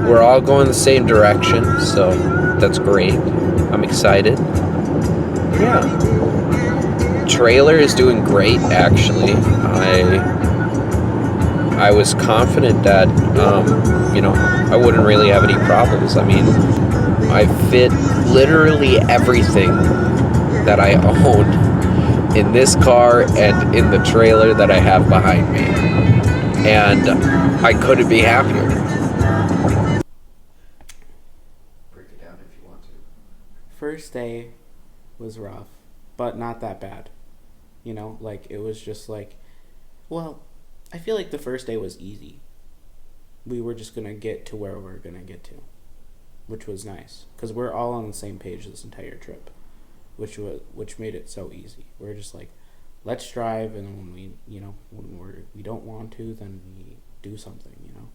We're all going the same direction, so that's great. I'm excited. Yeah. Trailer is doing great, actually. I was confident that, I wouldn't really have any problems. I mean, I fit literally everything that I own in this car and in the trailer that I have behind me. And I couldn't be happier. Break it down if you want to. first day was rough, but not that bad. You know, like, it was just like, well, I feel like the first day was easy. We were just going to get to where we're going to get to, which was nice, because we're all on the same page this entire trip, which made it so easy. We're just like, let's drive, and when we don't want to, then we do something, you know.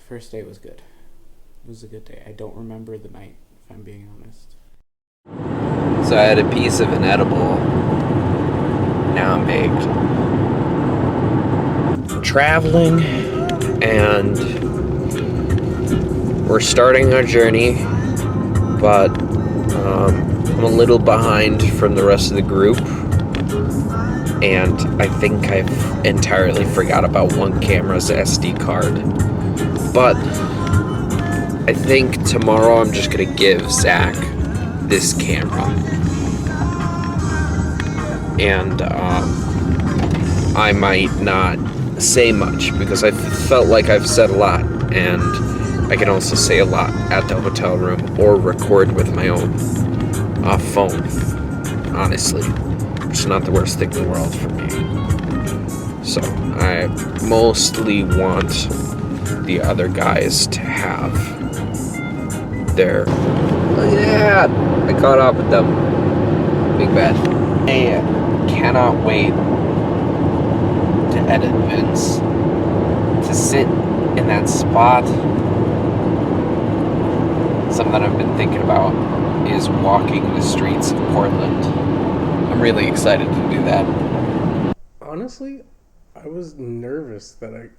First day was good. It was a good day. I don't remember the night, if I'm being honest. So I had a piece of an edible. Now I'm baked. Traveling, and we're starting our journey, but I'm a little behind from the rest of the group, and I think I've entirely forgot about one camera's SD card. But I think tomorrow I'm just gonna give Zach this camera, and I might not say much because I felt like I've said a lot, and I can also say a lot at the hotel room or record with my own phone. Honestly, it's not the worst thing in the world for me. So I mostly want the other guys to have their... Oh yeah, I caught up with them. Big bad. I cannot wait to edit Vince, to sit in that spot. Something that I've been thinking about is walking the streets of Portland. I'm really excited to do that. honestly, I was nervous that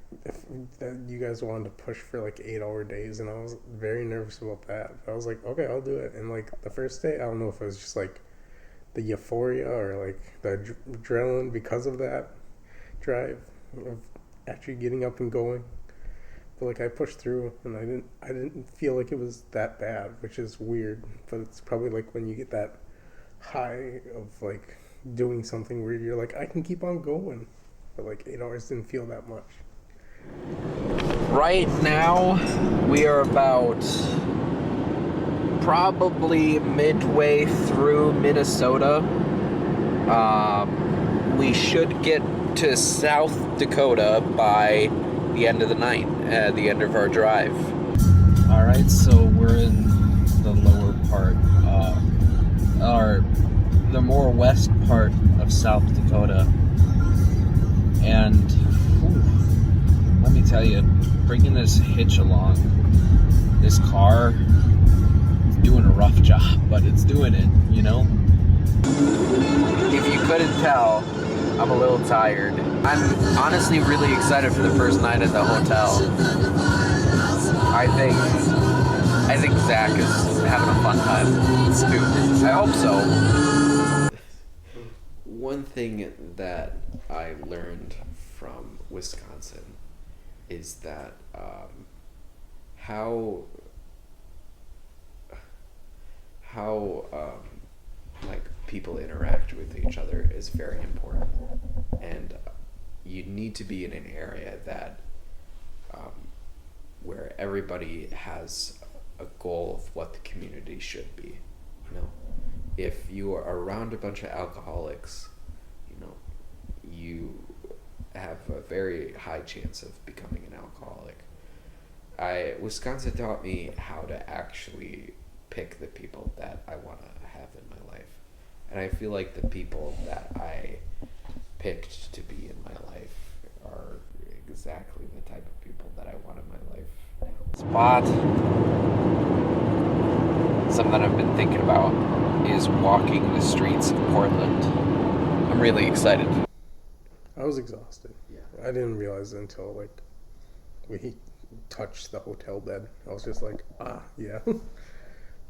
you guys wanted to push for like 8-hour days, and I was very nervous about that. I was like, okay, I'll do it. And like the first day, I don't know if it was just like the euphoria or like the adrenaline because of that drive of actually getting up and going. But like I pushed through, and I didn't feel like it was that bad, which is weird. But it's probably like when you get that high of like doing something where you're like, I can keep on going. But like 8 hours didn't feel that much. Right now, we are about probably midway through Minnesota. We should get to South Dakota by the end of the night, at the end of our drive. All right, so we're in the lower part, or the more west part of South Dakota. And let me tell you, bringing this hitch along, this car is doing a rough job, but it's doing it, you know? If you couldn't tell, I'm a little tired. I'm honestly really excited for the first night at the hotel. I think Zach is having a fun time too. I hope so. One thing that I learned from Wisconsin is that how like people interact with each other is very important, and you need to be in an area that where everybody has a goal of what the community should be. You know, if you are around a bunch of alcoholics, you know, you have a very high chance of becoming an alcoholic. Wisconsin taught me how to actually pick the people that I want to have in my life. And I feel like the people that I picked to be in my life are exactly the type of people that I want in my life. Spot. Something I've been thinking about is walking the streets of Portland. I'm really excited. I was exhausted. Yeah. I didn't realize it until like we touched the hotel bed. I was just like, yeah,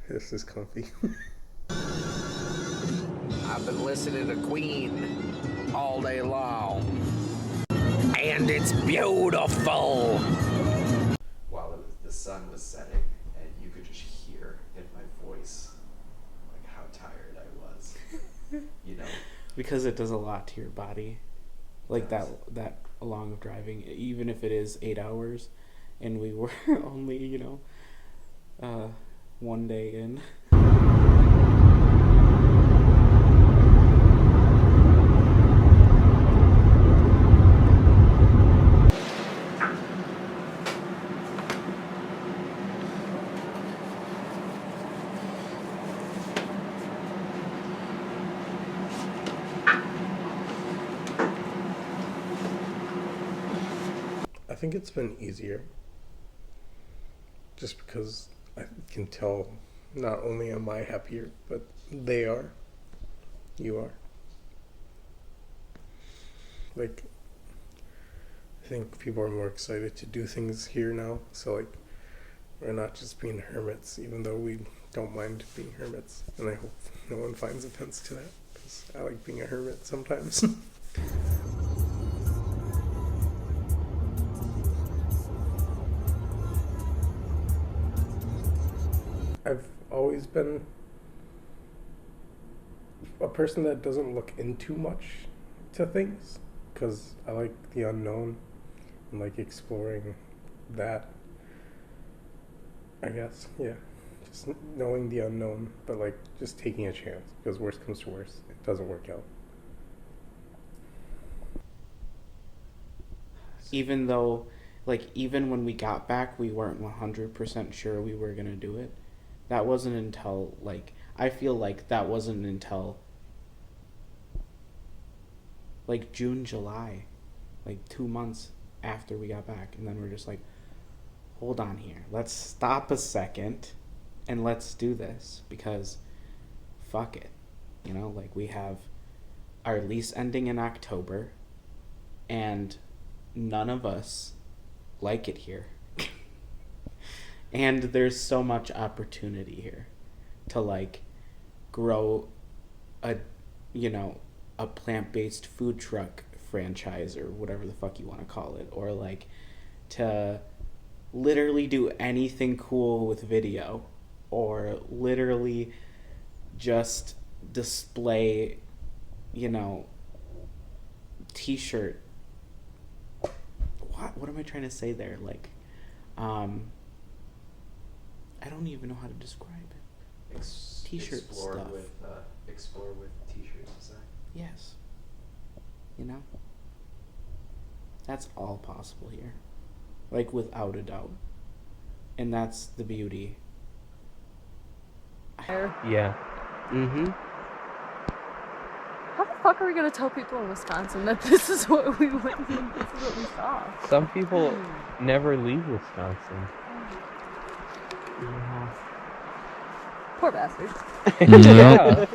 this is comfy. I've been listening to Queen all day long, and it's beautiful. While the sun was setting, and you could just hear in my voice like how tired I was. You know, because it does a lot to your body, like that long of driving, even if it is 8 hours, and we were only 1 day in. I think it's been easier just because I can tell not only am I happier, but they are. You are. Like, I think people are more excited to do things here now, so like we're not just being hermits, even though we don't mind being hermits, and I hope no one finds offense to that, because I like being a hermit sometimes. I've always been a person that doesn't look into much to things because I like the unknown and like exploring that, I guess. Yeah, just knowing the unknown, but like just taking a chance because worst comes to worst, it doesn't work out. Even though, like, even when we got back, we weren't 100% sure we were gonna do it. That wasn't until, like, I feel like that wasn't until, like, June, July, like 2 months after we got back. And then we're just like, hold on here. Let's stop a second and let's do this because fuck it. You know, like, we have our lease ending in October. and none of us like it here. And there's so much opportunity here to like grow a plant-based food truck franchise or whatever the fuck you want to call it, or like to literally do anything cool with video, or literally just display, t-shirt. What am I trying to say there? Like, I don't even know how to describe it. T-shirt stuff. Explore with t-shirt design. Yes. That's all possible here. Like, without a doubt. And that's the beauty. Yeah. Mm-hmm. How the fuck are we gonna tell people in Wisconsin that this is what we witnessed, this is what we saw? Some people never leave Wisconsin. Poor bastards. Yeah.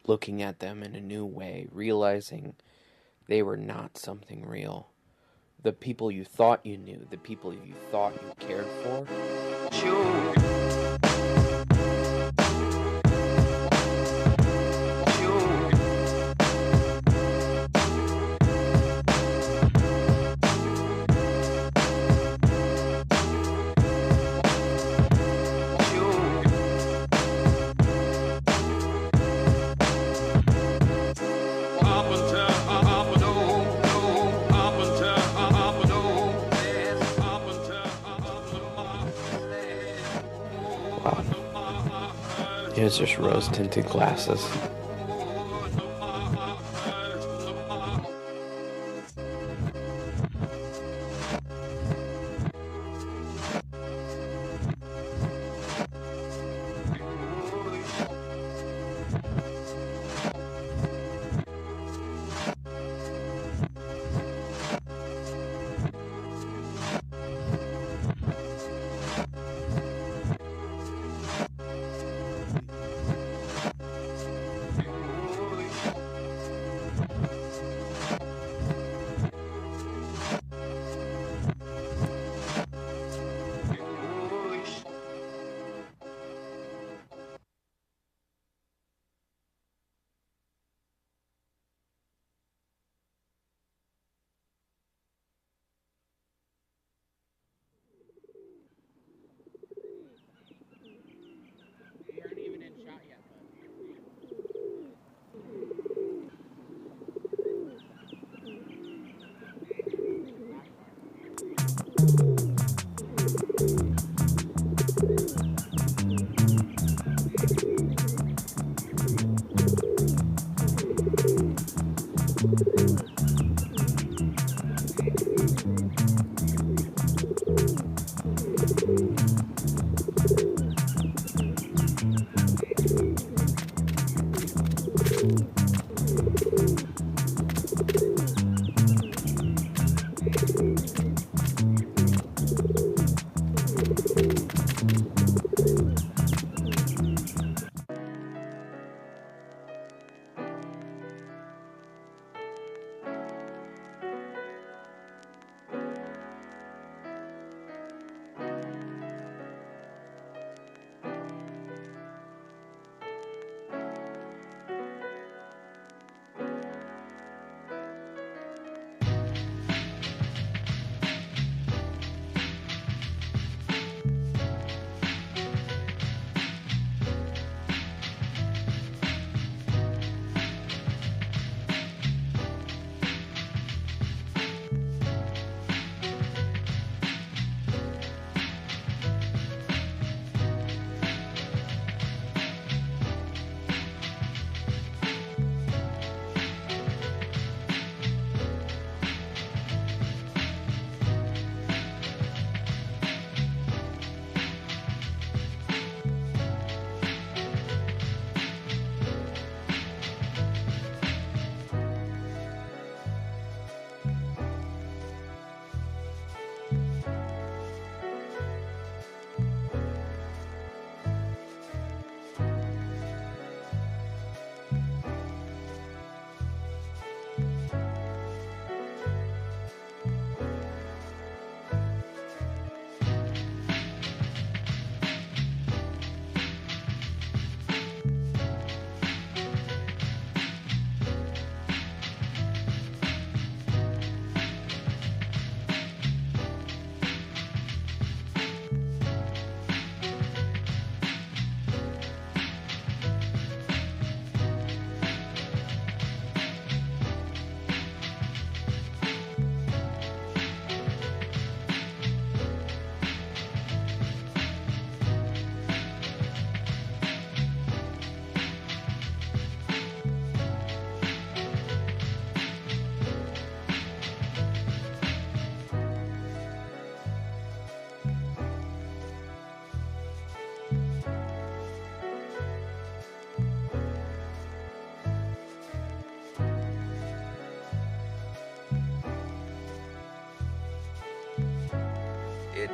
Looking at them in a new way, realizing they were not something real. The people you thought you knew, the people you thought you cared for. It was just rose-tinted glasses.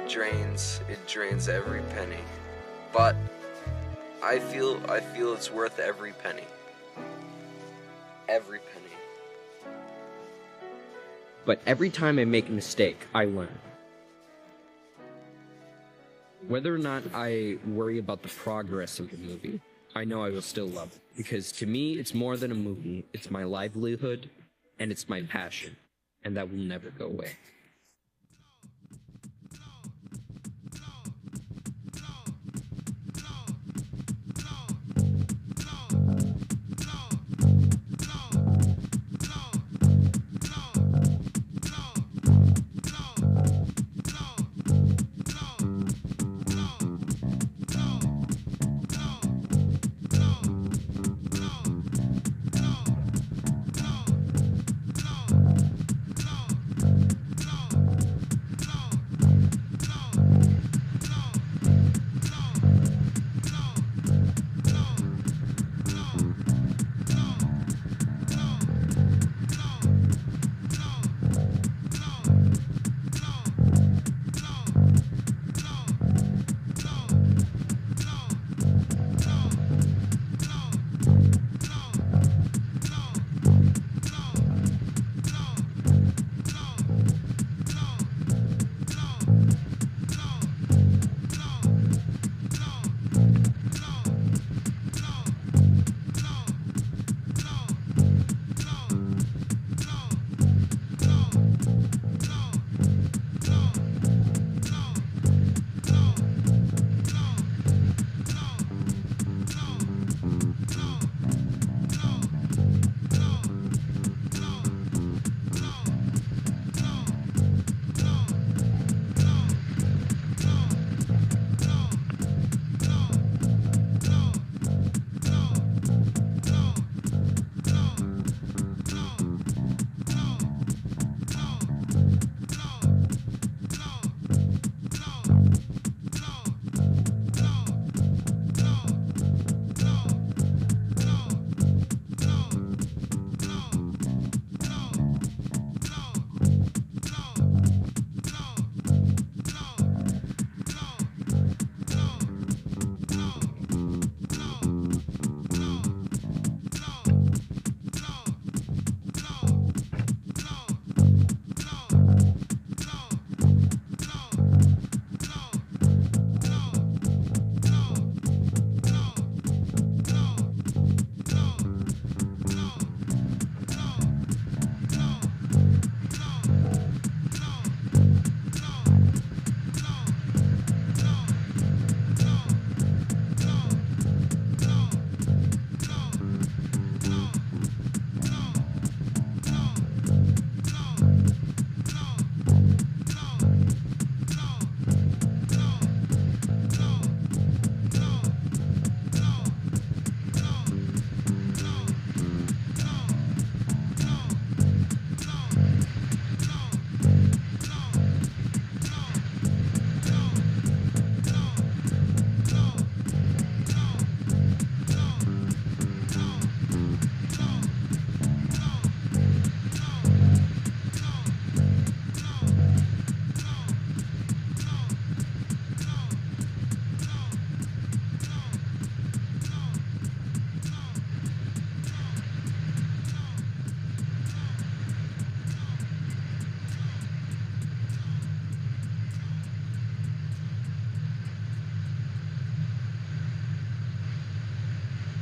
drains every penny. But I feel it's worth every penny. Every penny. But every time I make a mistake, I learn. Whether or not I worry about the progress of the movie, I know I will still love it. Because to me, it's more than a movie. It's my livelihood, and it's my passion. And that will never go away.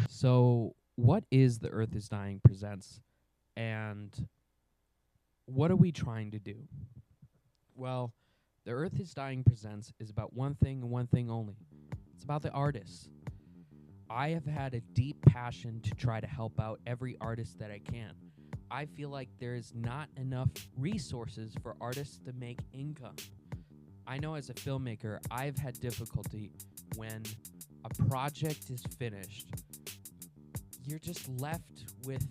So, what is The Earth is Dying Presents, and what are we trying to do? Well, The Earth is Dying Presents is about one thing and one thing only. It's about the artists. I have had a deep passion to try to help out every artist that I can. I feel like there's not enough resources for artists to make income. I know as a filmmaker, I've had difficulty when a project is finished. You're just left with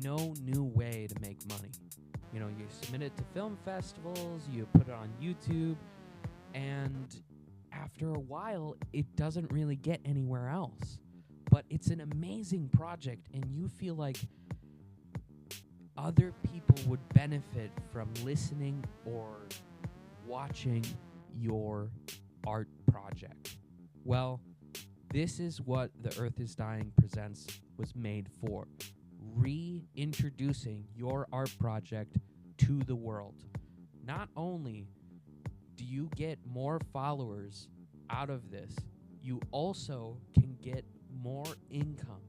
no new way to make money. You know, you submit it to film festivals, you put it on YouTube, and after a while, it doesn't really get anywhere else. But it's an amazing project, and you feel like other people would benefit from listening or watching your art project. Well, this is what The Earth is Dying Presents was made for. Reintroducing your art project to the world. Not only do you get more followers out of this, you also can get more income.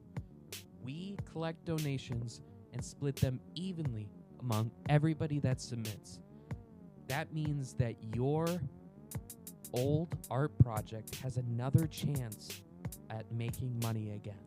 We collect donations and split them evenly among everybody that submits. That means that your old art project has another chance at making money again.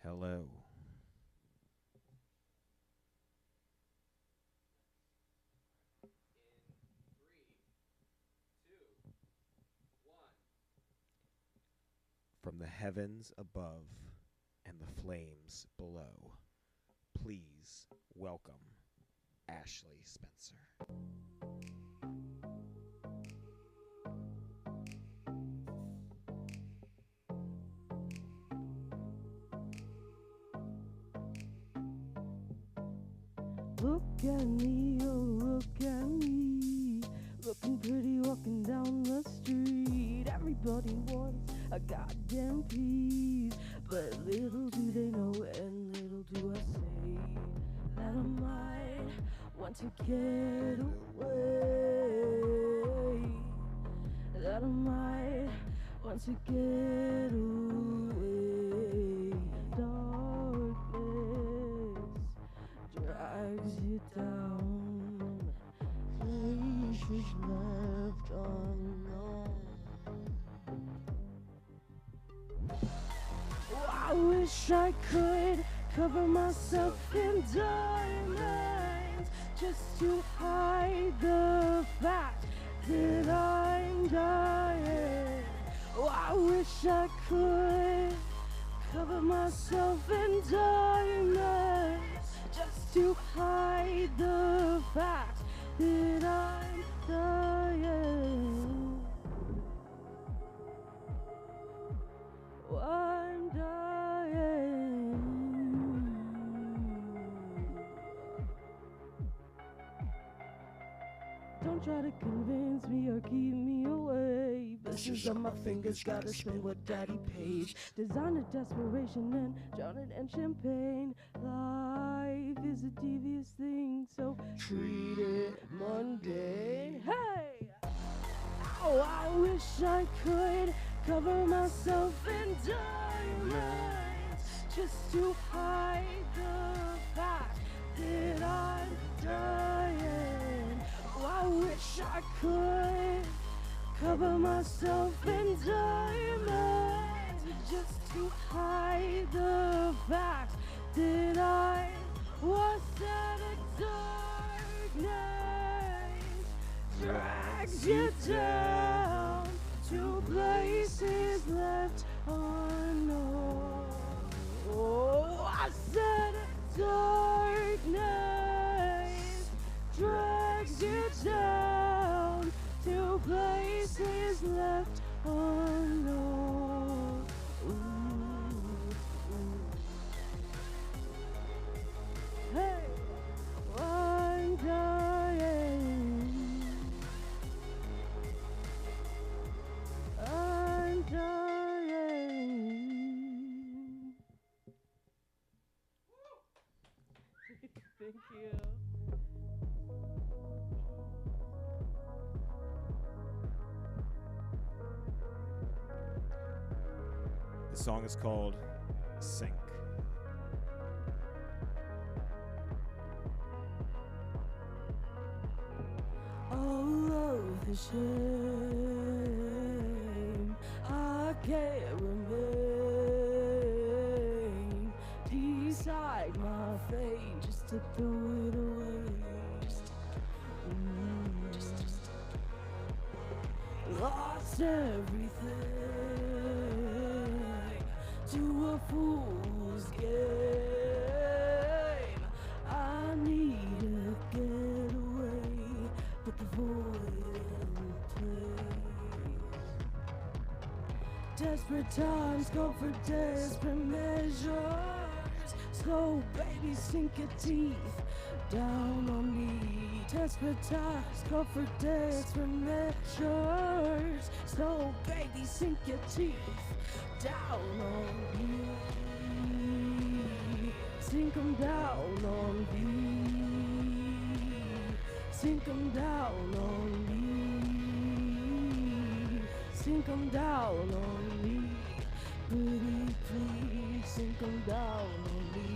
Hello. From the heavens above and the flames below, please welcome Ashleigh Spencer. Look at me, oh look at me, looking pretty walking down the street. Everybody wants a goddamn piece, but little do they know and little do I say that I might want to get away, that I might want to get away. Darkness drags you down, places left unknown. Oh, I wish I could cover myself in diamonds just to hide the fact that I'm dying. Oh, I wish I could cover myself in diamonds just to hide the fact that I'm dying. Oh, I'm dying. Don't try to convince me or keep me away. Blessings on my fingers, gotta spend what daddy pays. Designer desperation and drowning in champagne. Life is a devious thing, so treat it mundane. Hey! Oh, I wish I could cover myself in diamonds just to hide the fact that I'm dying. Oh, I wish I could cover myself in diamonds just to hide the fact that I was at a darkness drags you down to places left unknown. Oh, I said darkness drags you down to places left unknown. Ooh, ooh. Hey, I'm dying. I'm dying. Thank you. The song is called Sink. all of the shame. I can't remain beside my fate just to throw it away. Lost everything to a fool's game. I need to get away, but the void in place. Desperate times call for desperate measures. So baby, sink your teeth down on me. Desperate times call for desperate measures. So baby, sink your teeth down on me. Sink 'em down on me. Sink 'em down on me. Sink 'em down on me. Pretty please, sink 'em down on me.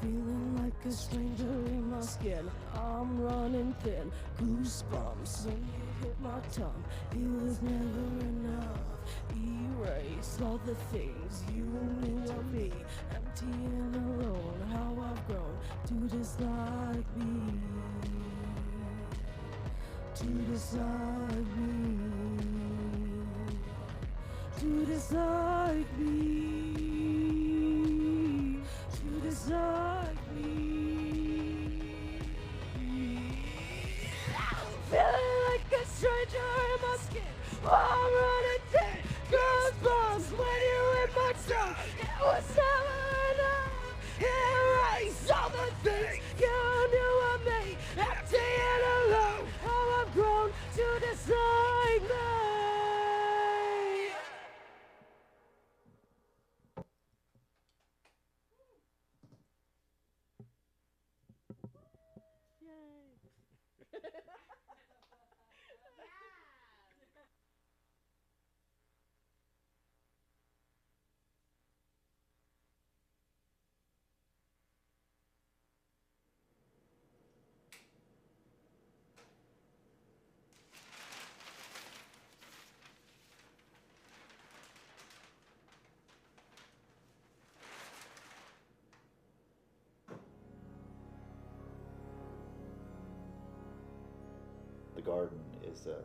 Feeling like a stranger in my skin. I'm running thin. Goosebumps when you hit my tongue. It was never enough. Erase all the things you knew of me. Empty and alone. How I've grown to dislike me. To dislike me. To dislike me. Dislike me. Feeling like a stranger in my skin. I'm running dead. Goosebumps when you're in my tongue. It was never enough. Erase all the things you knew of me. Empty and alone. How I've grown to dislike me. The garden is a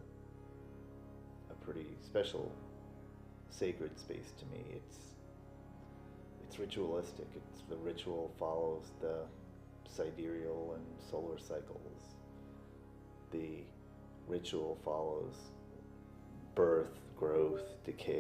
pretty special, sacred space to me. It's ritualistic. The ritual follows the sidereal and solar cycles. The ritual follows birth, growth, decay.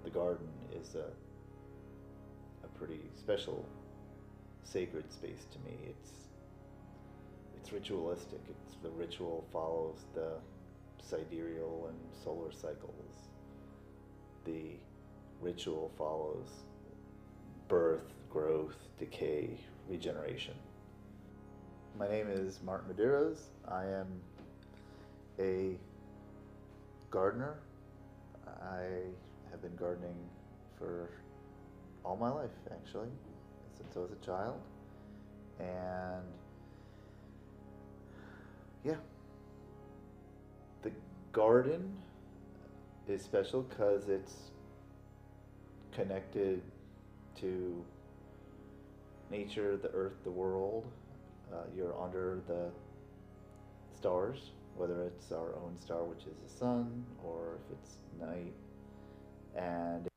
The garden is a pretty special, sacred space to me. It's ritualistic. The ritual follows the sidereal and solar cycles. The ritual follows birth, growth, decay, regeneration. My name is Martin Medeiros. I am a gardener. I have been gardening for all my life, actually, since I was a child. And yeah, the garden is special because it's connected to nature, the earth, the world. You're under the stars, whether it's our own star, which is the sun, or if it's night. And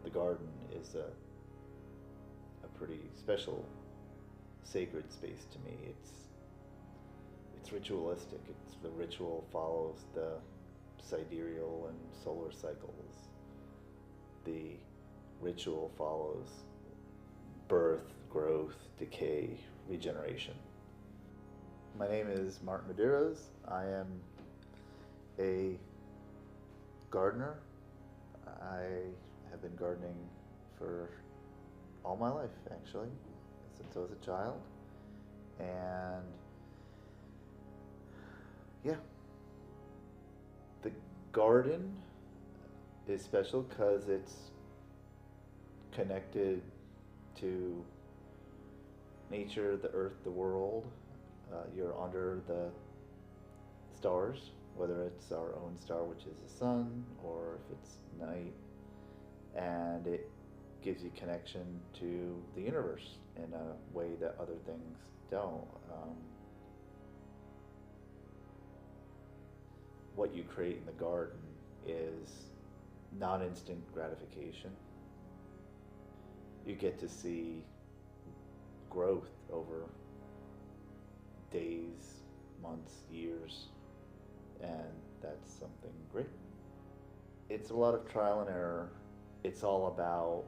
the garden is a pretty special, sacred space to me. It's ritualistic. The ritual follows the sidereal and solar cycles. The ritual follows birth, growth, decay, regeneration. My name is Martin Medeiros. I am a gardener. I have been gardening for all my life, actually, since I was a child. And yeah, the garden is special because it's connected to nature, the earth, the world. You're under the stars, whether it's our own star, which is the sun, or if it's night. And it gives you connection to the universe in a way that other things don't. What you create in the garden is non-instant gratification. You get to see growth over days, months, years, and that's something great. It's a lot of trial and error. It's all about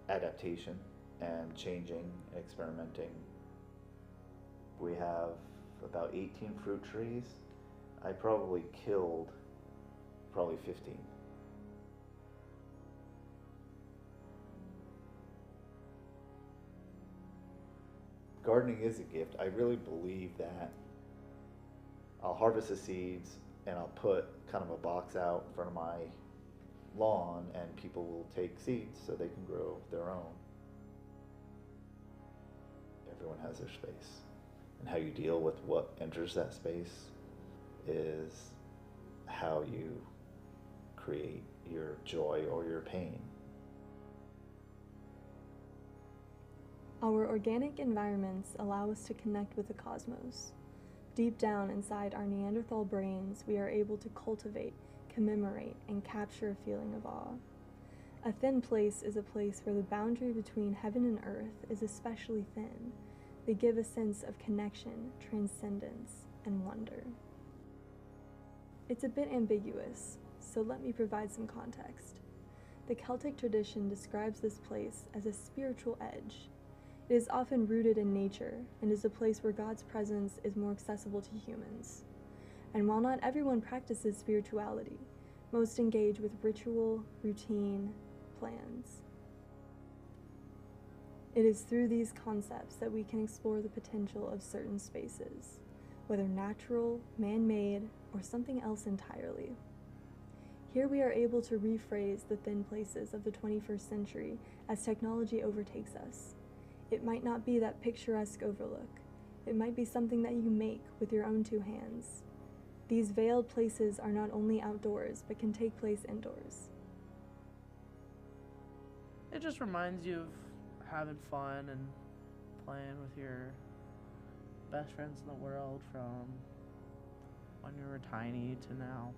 adaptation and changing, experimenting. We have about 18 fruit trees. I probably killed 15. Gardening is a gift. I really believe that I'll harvest the seeds and I'll put kind of a box out in front of my lawn and people will take seeds so they can grow their own. Everyone has their space. And how you deal with what enters that space is how you create your joy or your pain. Our organic environments allow us to connect with the cosmos. Deep down inside our Neanderthal brains, we are able to cultivate, commemorate, and capture a feeling of awe. A thin place is a place where the boundary between heaven and earth is especially thin. They give a sense of connection, transcendence, and wonder. It's a bit ambiguous, so let me provide some context. The Celtic tradition describes this place as a spiritual edge. It is often rooted in nature and is a place where God's presence is more accessible to humans. And while not everyone practices spirituality, most engage with ritual, routine, plans. It is through these concepts that we can explore the potential of certain spaces, whether natural, man-made, or something else entirely. Here we are able to rephrase the thin places of the 21st century as technology overtakes us. It might not be that picturesque overlook. It might be something that you make with your own two hands. These veiled places are not only outdoors, but can take place indoors. It just reminds you of having fun and playing with your best friends in the world from when you were tiny to now.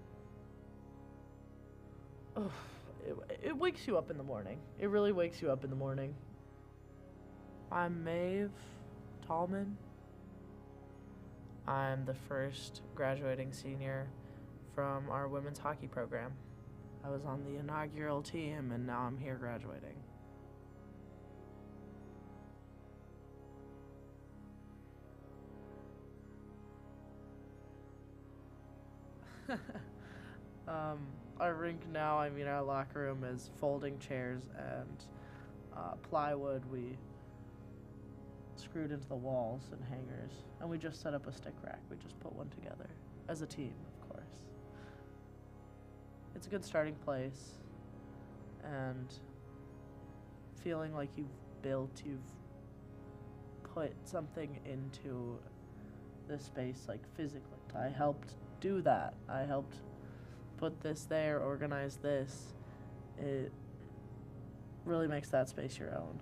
Ugh, it wakes you up in the morning. It really wakes you up in the morning. I'm Maeve Tallman. I'm the first graduating senior from our women's hockey program. I was on the inaugural team and now I'm here graduating. Our rink now, I mean, our locker room is folding chairs and plywood we screwed into the walls and hangers. And we just set up a stick rack. We just put one together as a team, of course. It's a good starting place. And feeling like you've put something into the space, like physically. I helped do that. I helped put this there, organize this. It really makes that space your own.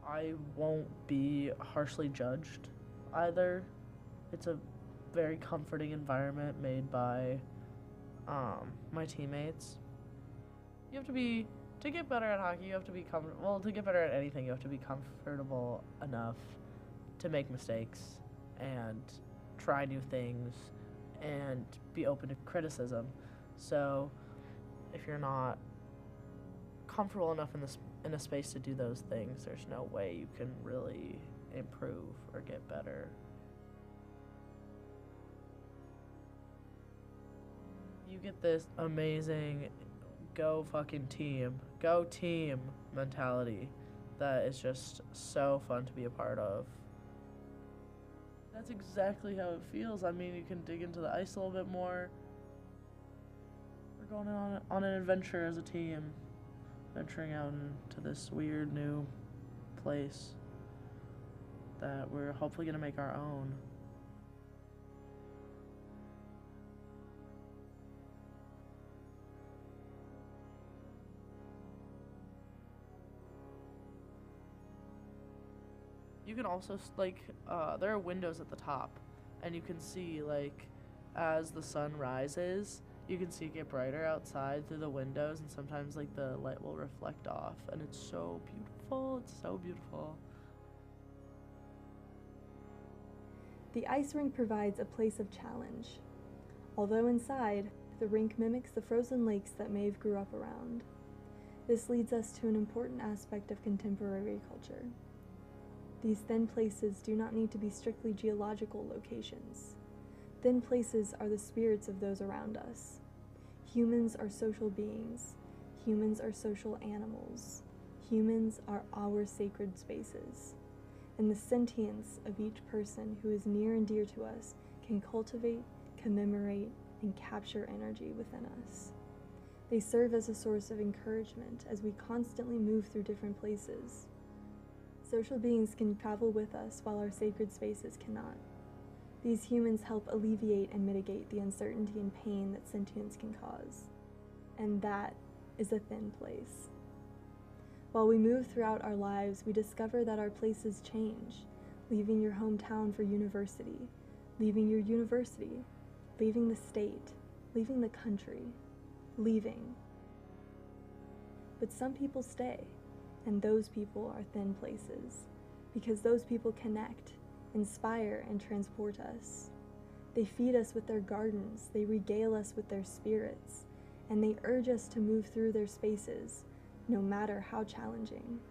I won't be harshly judged either. It's a very comforting environment made by my teammates. You have to be, to get better at hockey, you have to be comfortable. Well, to get better at anything, you have to be comfortable enough to make mistakes and try new things and be open to criticism. So if you're not comfortable enough in a space to do those things, there's no way you can really improve or get better. You get this amazing go team mentality that is just so fun to be a part of. That's exactly how it feels. I mean, you can dig into the ice a little bit more. We're going on an adventure as a team, venturing out into this weird new place that we're hopefully going to make our own. You can also, there are windows at the top, and you can see, as the sun rises, you can see it get brighter outside through the windows, and sometimes, the light will reflect off, and it's so beautiful. It's so beautiful. The ice rink provides a place of challenge. Although inside, the rink mimics the frozen lakes that Maeve grew up around. This leads us to an important aspect of contemporary culture. These thin places do not need to be strictly geological locations. Thin places are the spirits of those around us. Humans are social beings. Humans are social animals. Humans are our sacred spaces. And the sentience of each person who is near and dear to us can cultivate, commemorate, and capture energy within us. They serve as a source of encouragement as we constantly move through different places. Social beings can travel with us while our sacred spaces cannot. These humans help alleviate and mitigate the uncertainty and pain that sentience can cause. And that is a thin place. While we move throughout our lives, we discover that our places change, leaving your hometown for university, leaving your university, leaving the state, leaving the country, leaving. But some people stay. And those people are thin places, because those people connect, inspire, and transport us. They feed us with their gardens, they regale us with their spirits, and they urge us to move through their spaces, no matter how challenging.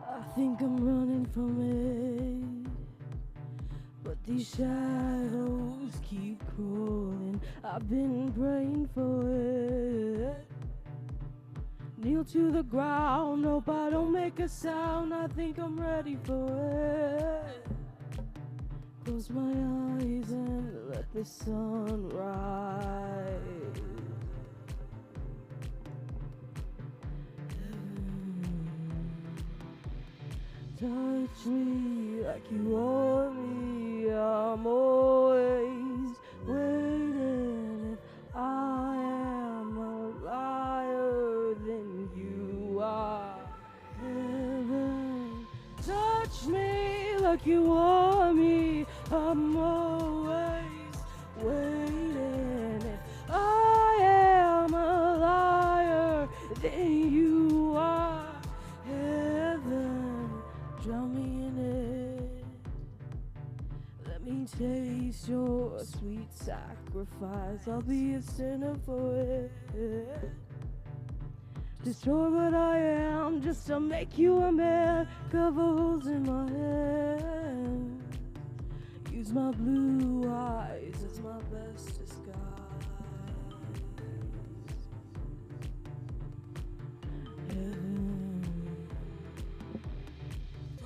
I think I'm running from it, but these shadows keep crawling. I've been praying for it. Kneel to the ground, hope I don't make a sound. I think I'm ready for it. Close my eyes and let the sun rise. Touch me like you want me. I'm always waiting. If I am a liar, then you are heaven. Touch me like you want me. I'm always waiting. If I am a liar, then you are heaven. Drown me in it. Let me taste your sweet sacrifice. I'll be a sinner for it. Destroy what I am just to make you a man. Cover holes in my head. Use my blue eyes as my best disguise.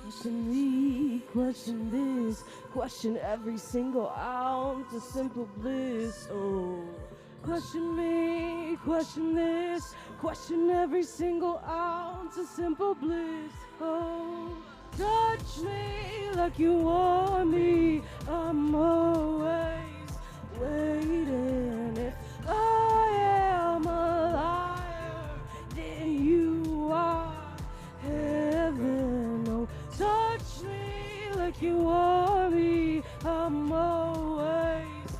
Question me, question this, question every single ounce of simple bliss. Oh, question me, question this, question every single ounce of simple bliss. Oh, touch me like you want me. I'm always waiting. If I am a liar, then you are heaven. Oh, touch me like you want me. I'm always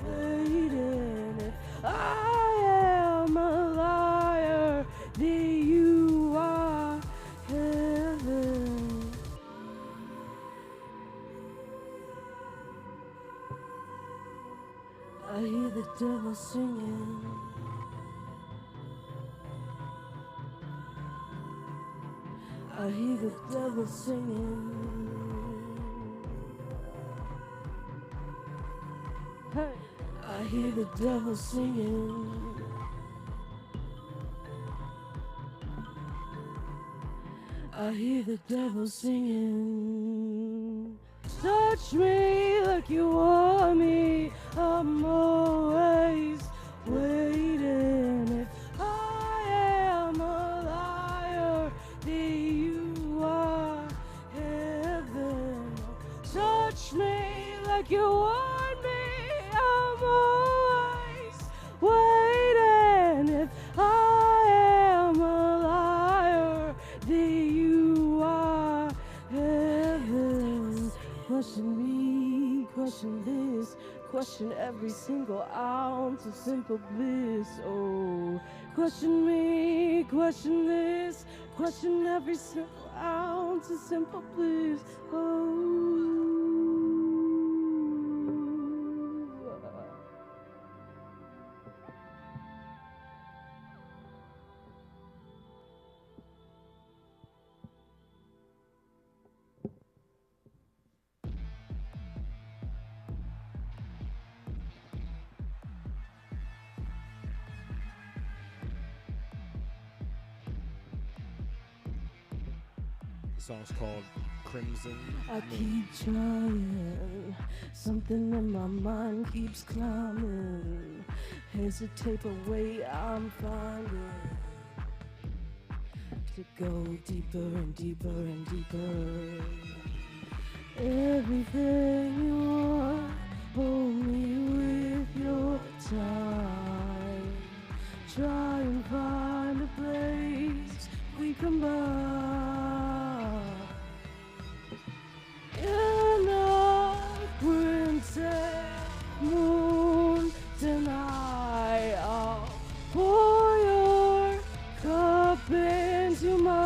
waiting. If I am a liar, then you are heaven. I hear the devil singing. I hear the devil singing. Hey, I hear the devil singing. I hear the devil singing. Touch me like you want me. I'm always waiting. If I am a liar, then you are heaven. Touch me like you want me. I'm always waiting. If I am a liar, then you are heaven. Question me, question this, question every single ounce of simple bliss. Oh, question me, question this, question every single ounce of simple bliss. Oh. The song's called Crimson. I keep trying, something in my mind keeps climbing. Hesitate, but wait, I'm finding. to go deeper and deeper and deeper. Everything you want, hold me with your time. Try and find a place we combine. In a princess moon tonight, I'll pour your cup into mine.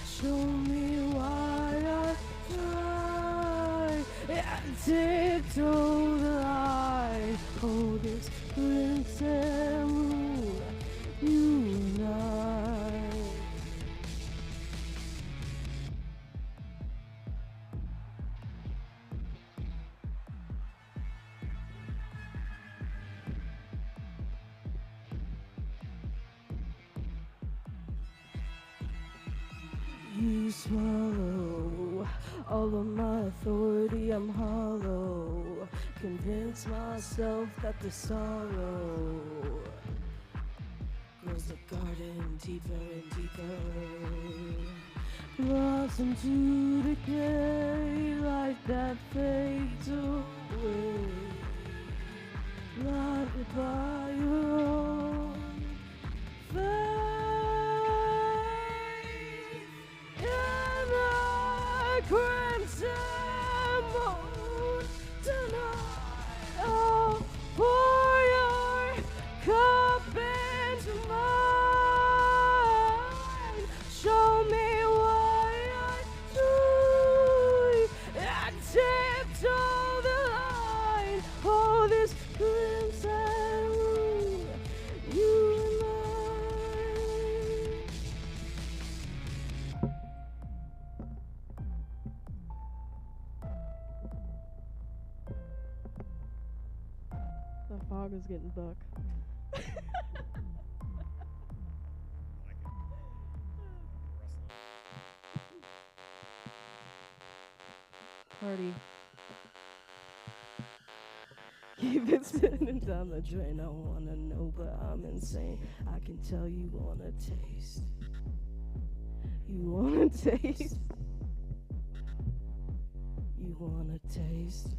Show me why I try and tiptoe the line. Oh, this princess moon, you and I. You swallow all of my authority, I'm hollow. Convince myself that the sorrow grows the garden deeper and deeper. Blossom to decay like that fades away. Blinded by your own face. Crimson moon tonight, I'll pour your cup into mine. Show me why I do and tiptoe the line. Oh, this crimson moon, you and I. The fog is getting book. Party. Keep it spinning down the drain. I wanna know, but I'm insane. I can tell you wanna taste. You wanna taste. You wanna taste.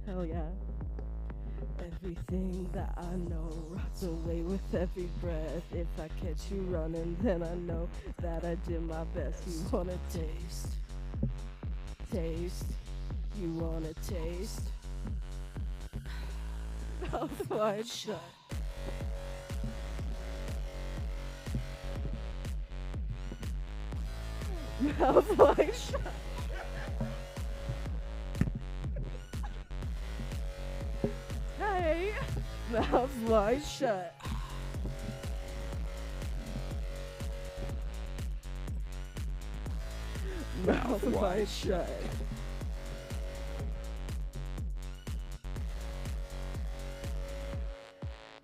Hell yeah. Everything that I know rots away with every breath. If I catch you running, then I know that I did my best. You wanna taste. Taste. You wanna taste. Mouth wide shut. Mouth wide shut. Hey, mouth wide shut. Mouth wide shut.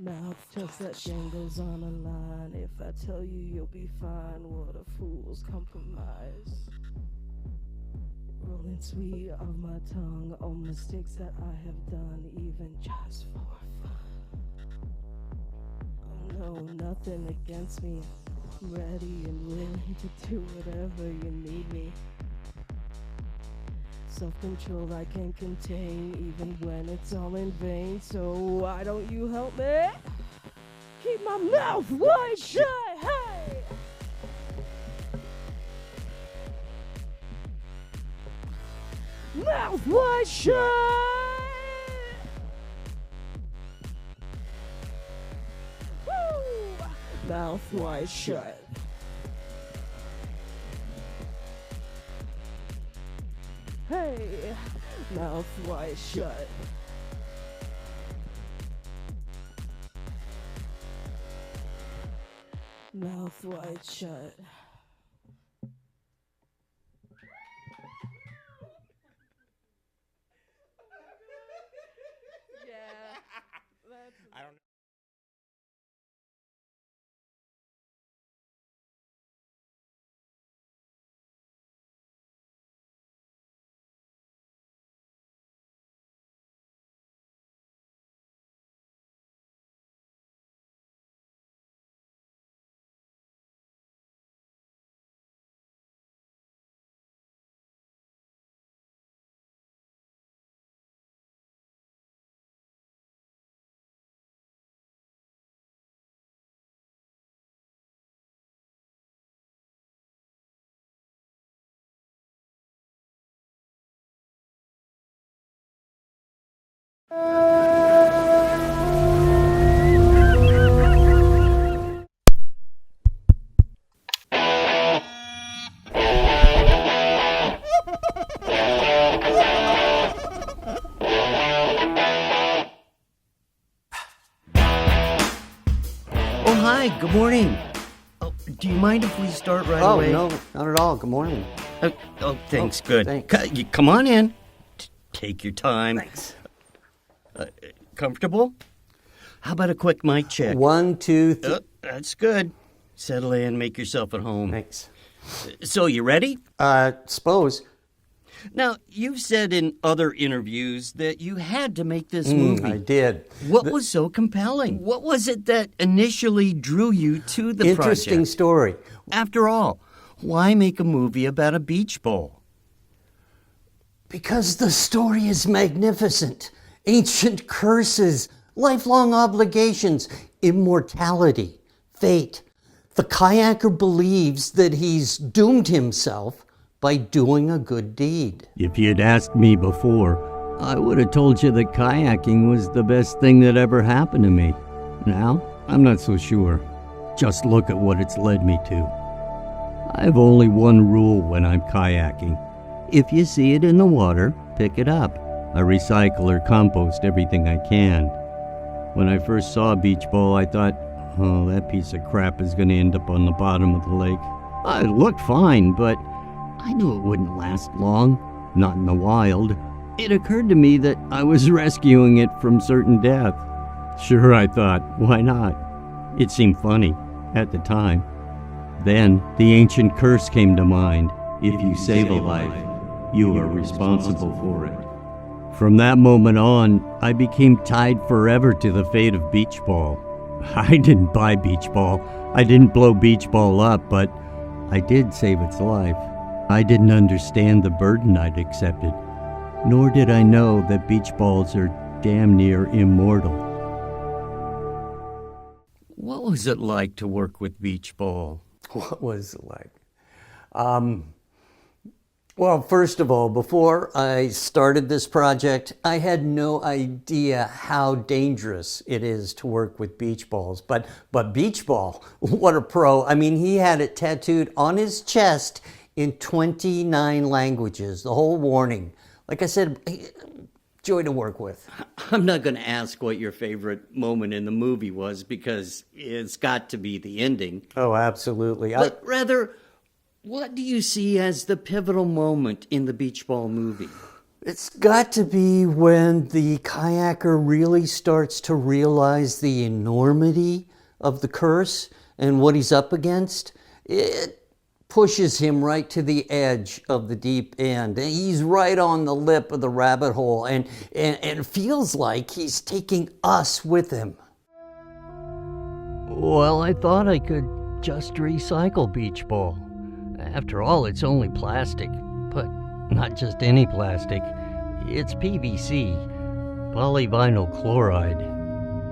Mouth just that shingles on a line. If I tell you you'll be fine, what a fool's compromise. Rolling sweet off my tongue, all mistakes that I have done, even just for fun. Oh no, nothing against me. I'm ready and willing to do whatever you need me. Self-control I can contain, even when it's all in vain. So why don't you help me? Keep my mouth wide shut, hey! Mouth wide shut! Woo! Mouth wide shut. Hey, mouth wide shut. Mouth wide shut. Yeah, that's. I don't know. Oh, hi. Good morning. Oh, do you mind if we start right away? Oh, no, not at all. Good morning. Thanks. Oh, Good. thanks. You come on in. Take your time. Thanks. Comfortable? How about a quick mic check? 1, 2, 3. That's good. Settle in. Make yourself at home. Thanks. So, you ready? Suppose. Now, you've said in other interviews that you had to make this movie. I did. What was so compelling? What was it that initially drew you to the Interesting project? story. After all, why make a movie about a beach ball? Because the story is magnificent. Ancient curses, lifelong obligations, immortality, fate. The kayaker believes that he's doomed himself by doing a good deed. If you'd asked me before, I would have told you that kayaking was the best thing that ever happened to me. Now, I'm not so sure. Just look at what it's led me to. I have only one rule when I'm kayaking. If you see it in the water, pick it up. I recycle or compost everything I can. When I first saw a beach ball, I thought, oh, that piece of crap is going to end up on the bottom of the lake. It looked fine, but I knew it wouldn't last long, not in the wild. It occurred to me that I was rescuing it from certain death. Sure, I thought, why not? It seemed funny at the time. Then the ancient curse came to mind. If you save a life, you are responsible for it. From that moment on, I became tied forever to the fate of Beach Ball. I didn't buy Beach Ball. I didn't blow Beach Ball up, but I did save its life. I didn't understand the burden I'd accepted, nor did I know that beach balls are damn near immortal. What was it like to work with Beach Ball? What was it like? Well, first of all, before I started this project, I had no idea how dangerous it is to work with beach balls. But Beach Ball, what a pro. I mean, he had it tattooed on his chest in 29 languages, the whole warning. Like I said, joy to work with. I'm not going to ask what your favorite moment in the movie was, because it's got to be the ending. Oh, absolutely. But rather, what do you see as the pivotal moment in the Beach Ball movie? It's got to be when the kayaker really starts to realize the enormity of the curse and what he's up against. It pushes him right to the edge of the deep end. He's right on the lip of the rabbit hole and feels like he's taking us with him. Well, I thought I could just recycle Beach Ball. After all, it's only plastic, but not just any plastic. It's PVC, polyvinyl chloride.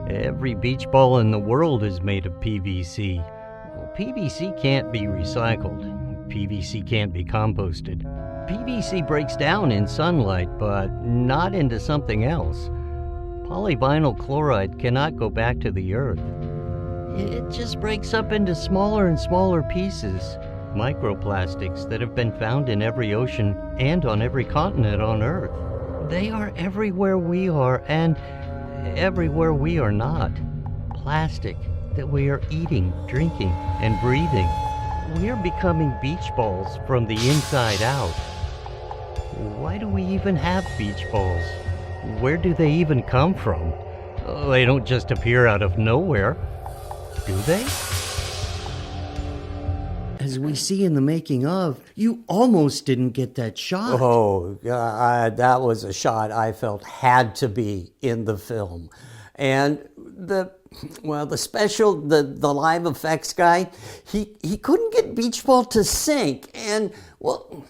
Every beach ball in the world is made of PVC. Well, PVC can't be recycled. PVC can't be composted. PVC breaks down in sunlight, but not into something else. Polyvinyl chloride cannot go back to the earth. It just breaks up into smaller and smaller pieces. Microplastics that have been found in every ocean and on every continent on Earth. They are everywhere we are and everywhere we are not. Plastic that we are eating, drinking, and breathing. We are becoming beach balls from the inside out. Why do we even have beach balls? Where do they even come from? They don't just appear out of nowhere, do they? As we see in the making of, you almost didn't get that shot. Oh, that was a shot I felt had to be in the film. And the live effects guy, he couldn't get Beach Ball to sink. And, well,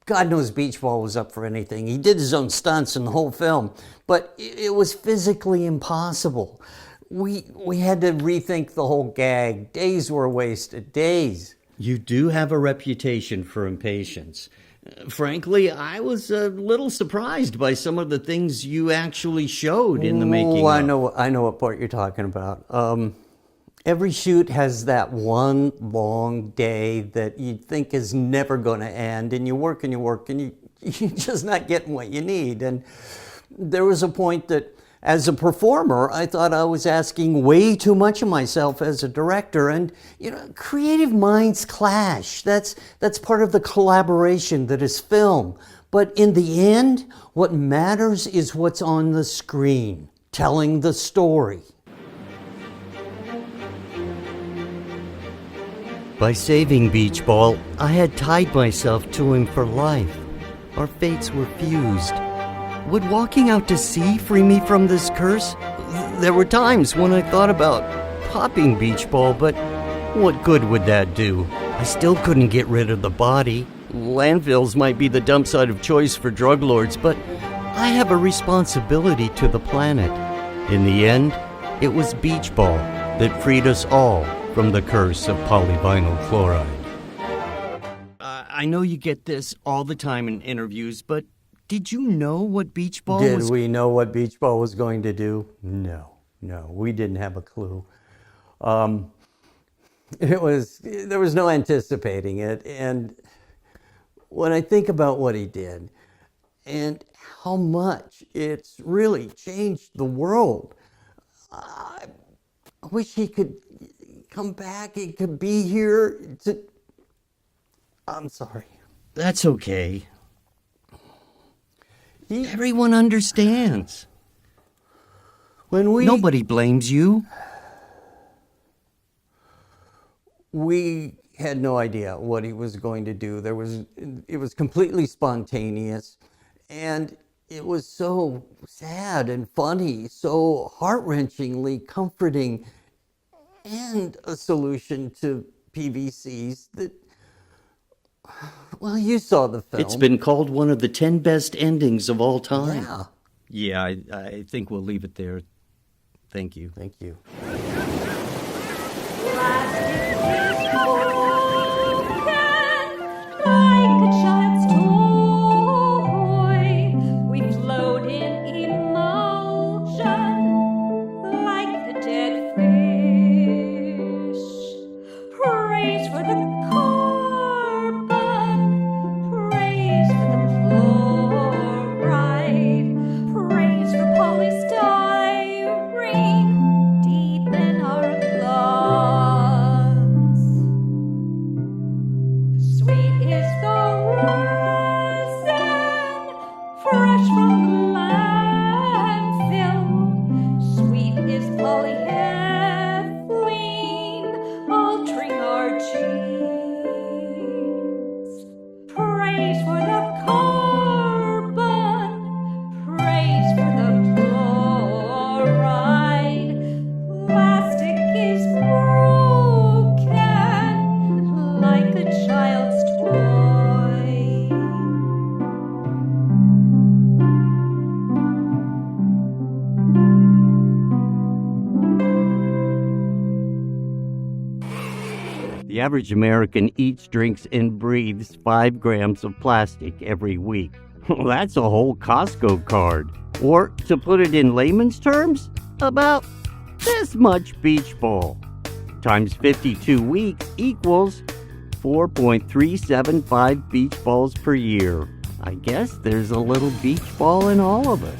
God knows Beach Ball was up for anything. He did his own stunts in the whole film, but it was physically impossible. We had to rethink the whole gag. Days were wasted, days. You do have a reputation for impatience. Frankly, I was a little surprised by some of the things you actually showed in the making. I know what part you're talking about. Every shoot has that one long day that you think is never going to end, and you work and you work, and you're just not getting what you need. And there was a point that, as a performer, I thought I was asking way too much of myself as a director. And, creative minds clash. That's part of the collaboration that is film. But in the end, what matters is what's on the screen, telling the story. By saving Beach Ball, I had tied myself to him for life. Our fates were fused. Would walking out to sea free me from this curse? There were times when I thought about popping Beach Ball, but what good would that do? I still couldn't get rid of the body. Landfills might be the dump site of choice for drug lords, but I have a responsibility to the planet. In the end, it was Beach Ball that freed us all from the curse of polyvinyl chloride. I know you get this all the time in interviews, but did you know what Beach Ball was? Did we know what Beach Ball was going to do? No, we didn't have a clue. There was no anticipating it. And when I think about what he did and how much it's really changed the world, I wish he could come back. He could be here to... I'm sorry. That's okay. Everyone understands. Nobody blames you. We had no idea what he was going to do. It was completely spontaneous, and it was so sad and funny, so heart-wrenchingly comforting, and a solution to PVCs that, well, you saw the film. It's been called one of the 10 best endings of all time. Yeah, I think we'll leave it there. Thank you. Thank you. Like a child's toy, we float in emotion, like the dead fish. Praise for the carbon, praise for the fluoride, praise for polystyrene deep in our lungs. Sweet is the resin, fresh from the landfill. Sweet is polyethylene, altering our genes. Praise for the carbon, praise for the fluoride. Plastic is broken, like a child's toy. The average American eats, drinks, and breathes 5 grams of plastic every week. That's a whole Costco card. Or, to put it in layman's terms, about this much Beach Ball. Times 52 weeks equals 4.375 beach balls per year. I guess there's a little beach ball in all of us.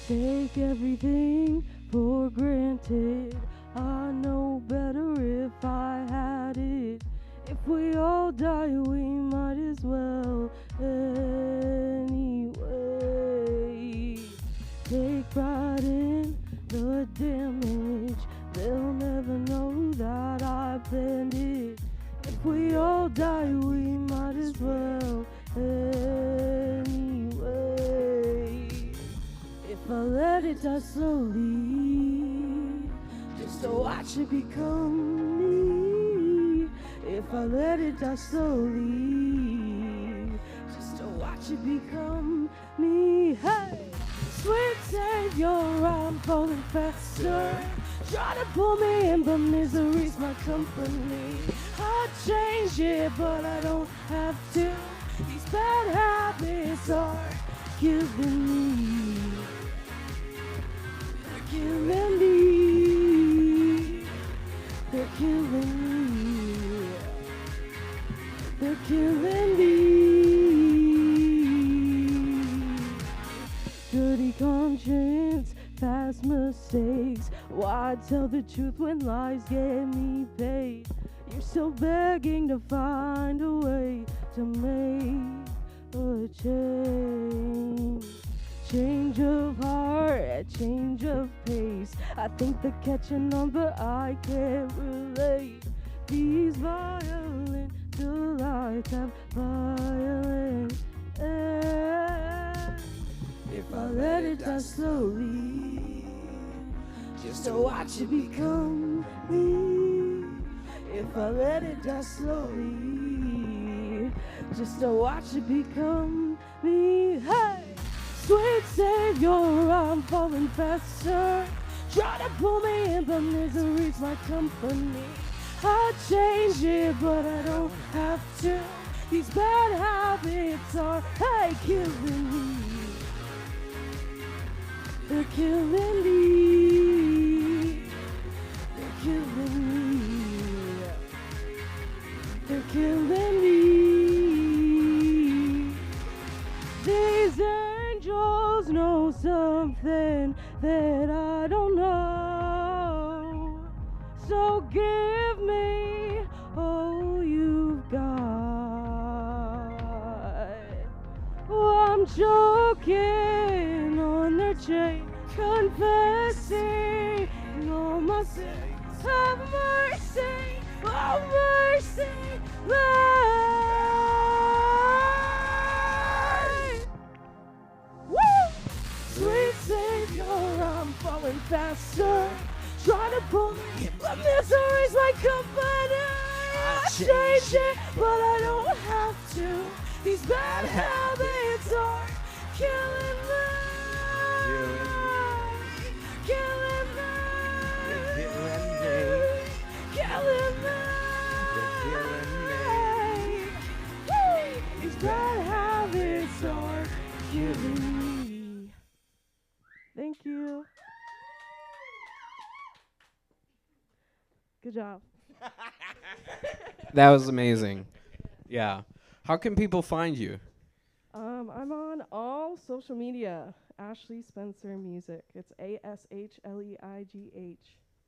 take everything for granted. I know better if I had it. If we all die, we might as well anyway. Take pride in the damage. They'll never know that I planned it. If we all die, we might as well anyway. If I let it die slowly, just to watch it become me. If I let it die slowly, just to watch it become me. Hey, sweet savior, I'm falling faster. Try to pull me in, but misery's my company. I'd change it, but I don't have to. These bad habits are killing me. They're killing me. They're killing me. They're killing me. Dirty conscience, past mistakes. Why tell the truth when lies get me paid? You're still begging to find a way to make a change. Change of heart, a change of pace. I think they're catching on, but I can't relate. These violent delights have violent ends. If I let it die slowly, just to watch it become me. If I let it die slowly, just to watch it become me. Hey, sweet savior, I'm falling faster. Try to pull me in, but misery's my company. I'd change it, but I don't have to. These bad habits are, hey, killing me. They're killing me. They're killing me. They're killing me. These angels know something that I don't know. So give me all you've got. Oh, I'm choking on their chain, confessing all my sins. Have mercy, oh mercy, Lord. Woo! Sweet Savior, I'm falling faster. Try to pull me, but misery's my company. I change it, but I don't have to. These bad habits are killing me. Killing me. Killing me. These bad habits are killing me. Thank you. Good job. That was amazing. Yeah. How can people find you? I'm on all social media. Ashleigh Spencer Music. It's ASHLEIGH.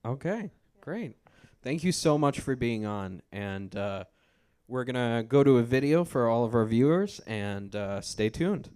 Okay, great. Thank you so much for being on. And we're going to go to a video for all of our viewers, and stay tuned.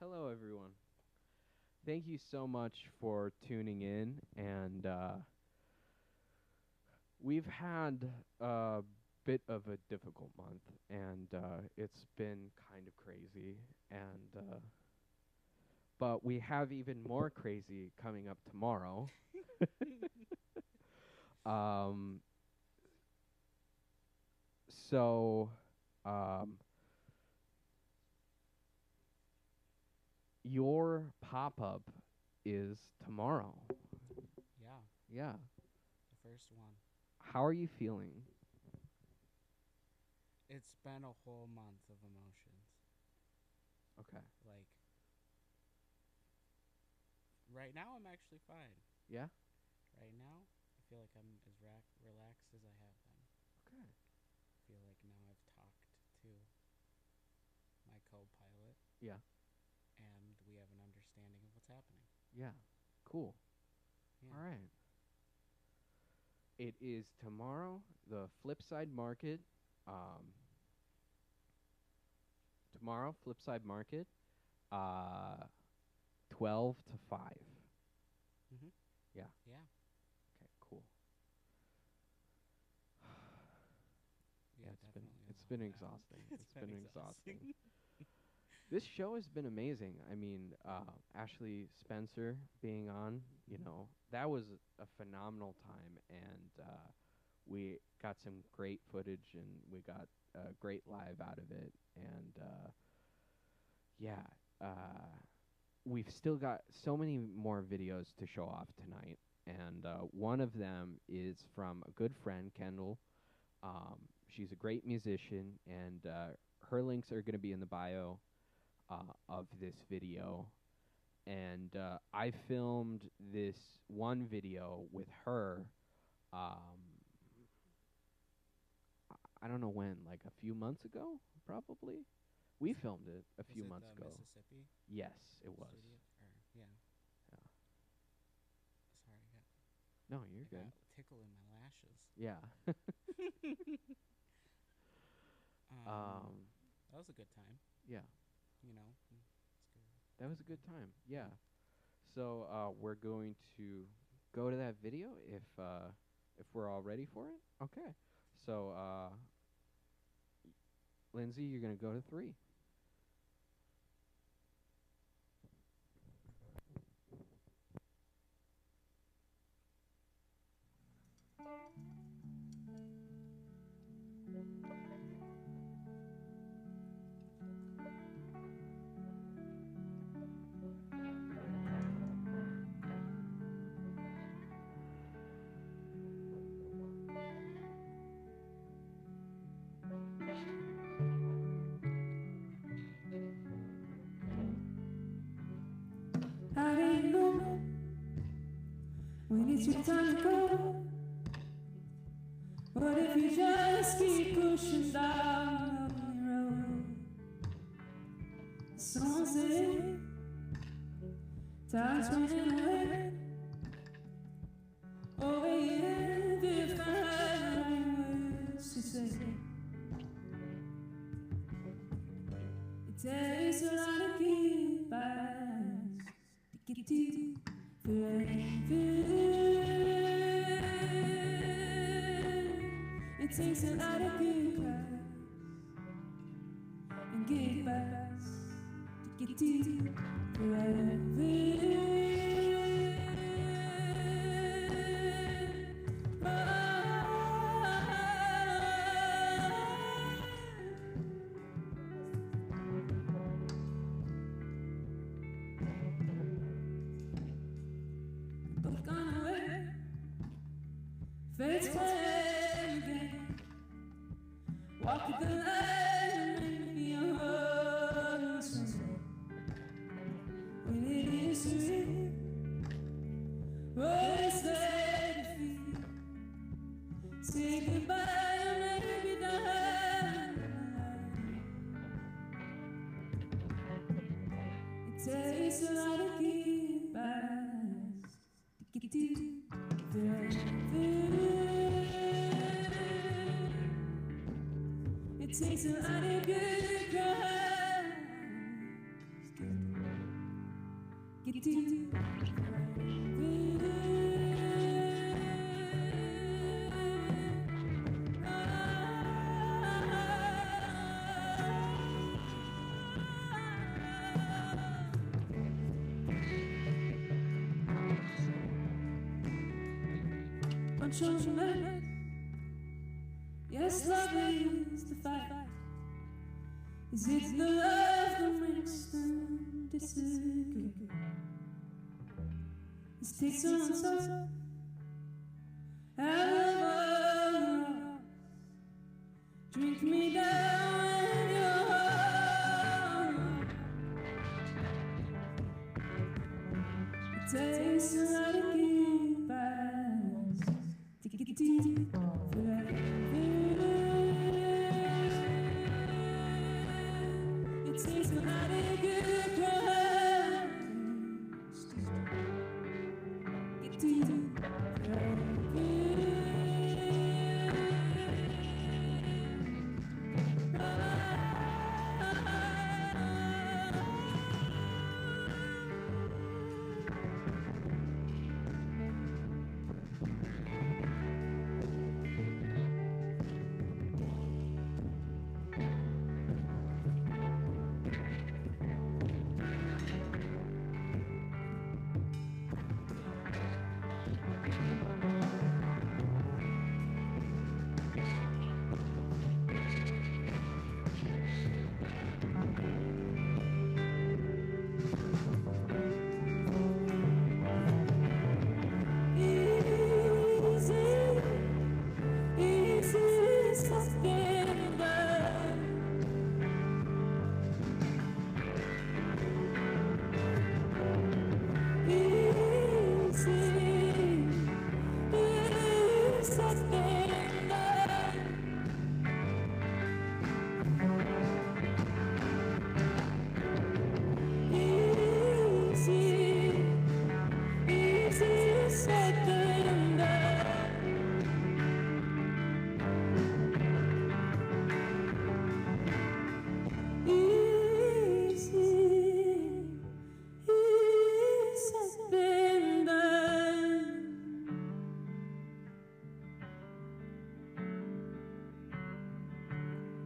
Hello, everyone. Thank you so much for tuning in, and we've had a bit of a difficult month, and it's been kind of crazy, and but we have even more crazy coming up tomorrow. um, so, your pop-up is tomorrow. Yeah. Yeah. The first one. How are you feeling? It's been a whole month of emotions. Okay. Like, right now I'm actually fine. Yeah? Right now, I feel like I'm as relaxed as I have been. Okay. I feel like now I've talked to my co-pilot. Yeah. And we have an understanding of what's happening. Yeah. Cool. Yeah. All right. It is tomorrow, the Flipside Market. Tomorrow, Flipside Market, 12 to 5. Mm-hmm. Yeah. Yeah. Okay, cool. Yeah, it's been exhausting. It's been exhausting. This show has been amazing. I mean, Ashleigh Spencer being on, you know, that was a phenomenal time, and we got some great footage, and we got great live out of it, and yeah, we've still got so many more videos to show off tonight, and one of them is from a good friend, Kendall. She's a great musician, and her links are going to be in the bio of this video. And I filmed this one video with her, I don't know when, like a few months ago, probably. We filmed it a few months ago. Mississippi? Yes, it was. Studio? Yeah. Yeah. Sorry, I got. No, you're I good. got tickle in my lashes. Yeah. That was a good time. Yeah. You know, it's good. That was a good time. Yeah. So we're going to go to that video if we're all ready for it. Okay. So Lindsay, you're gonna go to 3. I didn't know when it's your time to go. What if you just keep pushing down the road? Someone said time's running away. Oh yeah, if I had words to say. It takes a lot of goodbyes to get to forever. It takes a lot of goodbyes and goodbyes to get to forever. Both gone away. Fate's playing again. Walk the line and make me a husband. When it is real, what is there to feel? Say goodbye and maybe die. It takes a lot of goodbyes to get to forever. It takes a lot of good cries. Yes, love is the fight. Is it the love that makes them disagree? Is take someone's heart out of my arms, drink me down in your heart. It tastes a lot of goodbyes to get to forever. It takes a lot of good cries to get to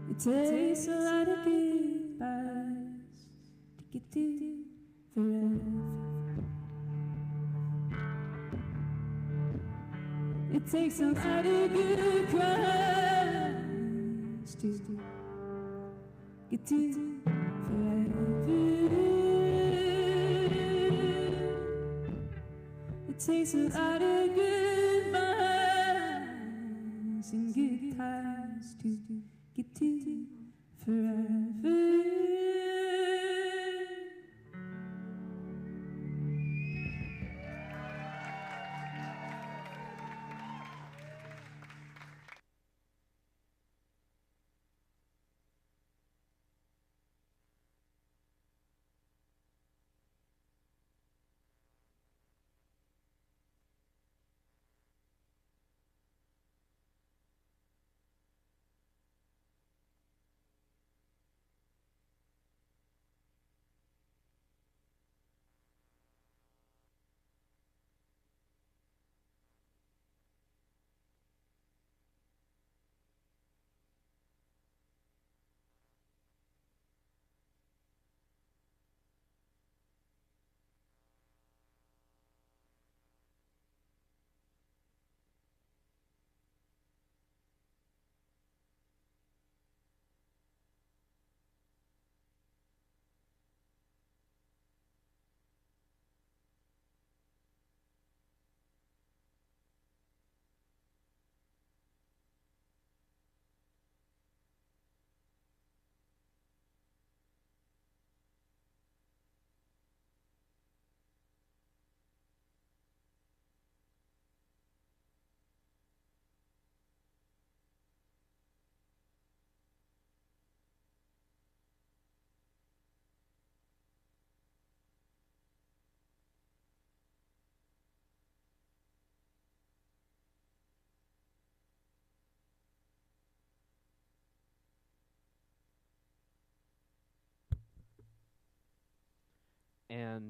It takes a lot of goodbyes to get to forever. It takes a lot of good cries to get to forever. It takes a lot of goodbyes and good times to get to forever.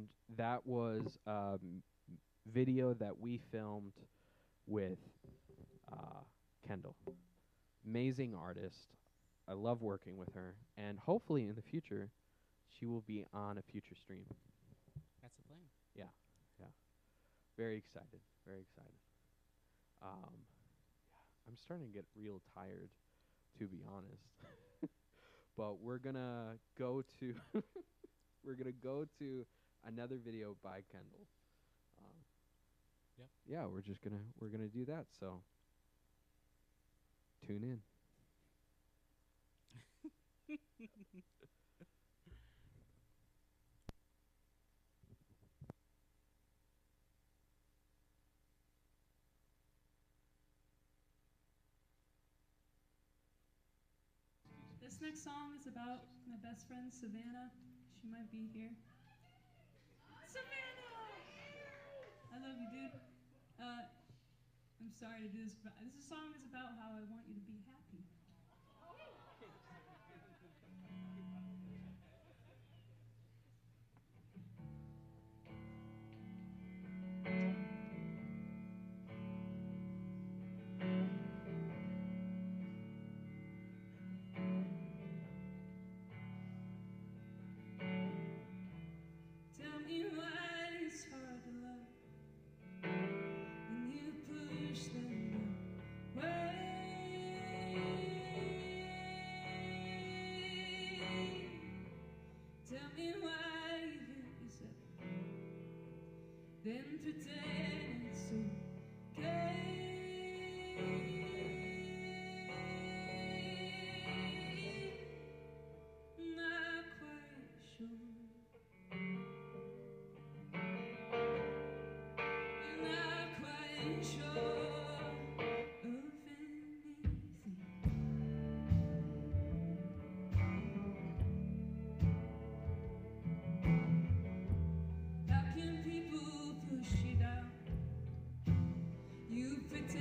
and that was a video that we filmed with Kendall. Amazing artist. I love working with her, and hopefully in the future, she will be on a future stream. That's the plan. Yeah, yeah. Very excited. Very excited. Yeah, I'm starting to get real tired, to be honest. But we're gonna go to another video by Kendall. Yep. Yeah, we're gonna do that. So tune in. This next song is about my best friend Savannah. She might be here. Savannah! I love you, dude. I'm sorry to do this, but this song is about how I want you to be happy. Tell me why it's hard to love when you push them away. Tell me why you hurt yourself, then pretend it's okay. Not quite sure. Not quite sure of anything. How can people push you down? You pretend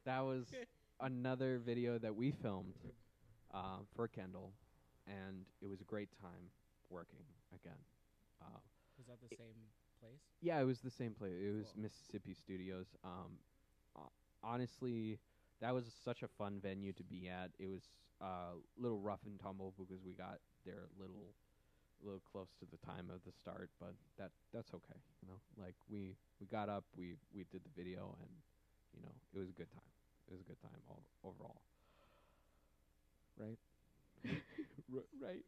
that was another video that we filmed for Kendall, and it was a great time working again. Was that the same place? Yeah, it was the same place. It was Cool. Mississippi Studios. Honestly, that was such a fun venue to be at. It was a little rough and tumble because we got there a little close to the time of the start, but that's okay. You know, like we got up, we did the video, and you know, it was a good time. It was a good time overall. Right. Right.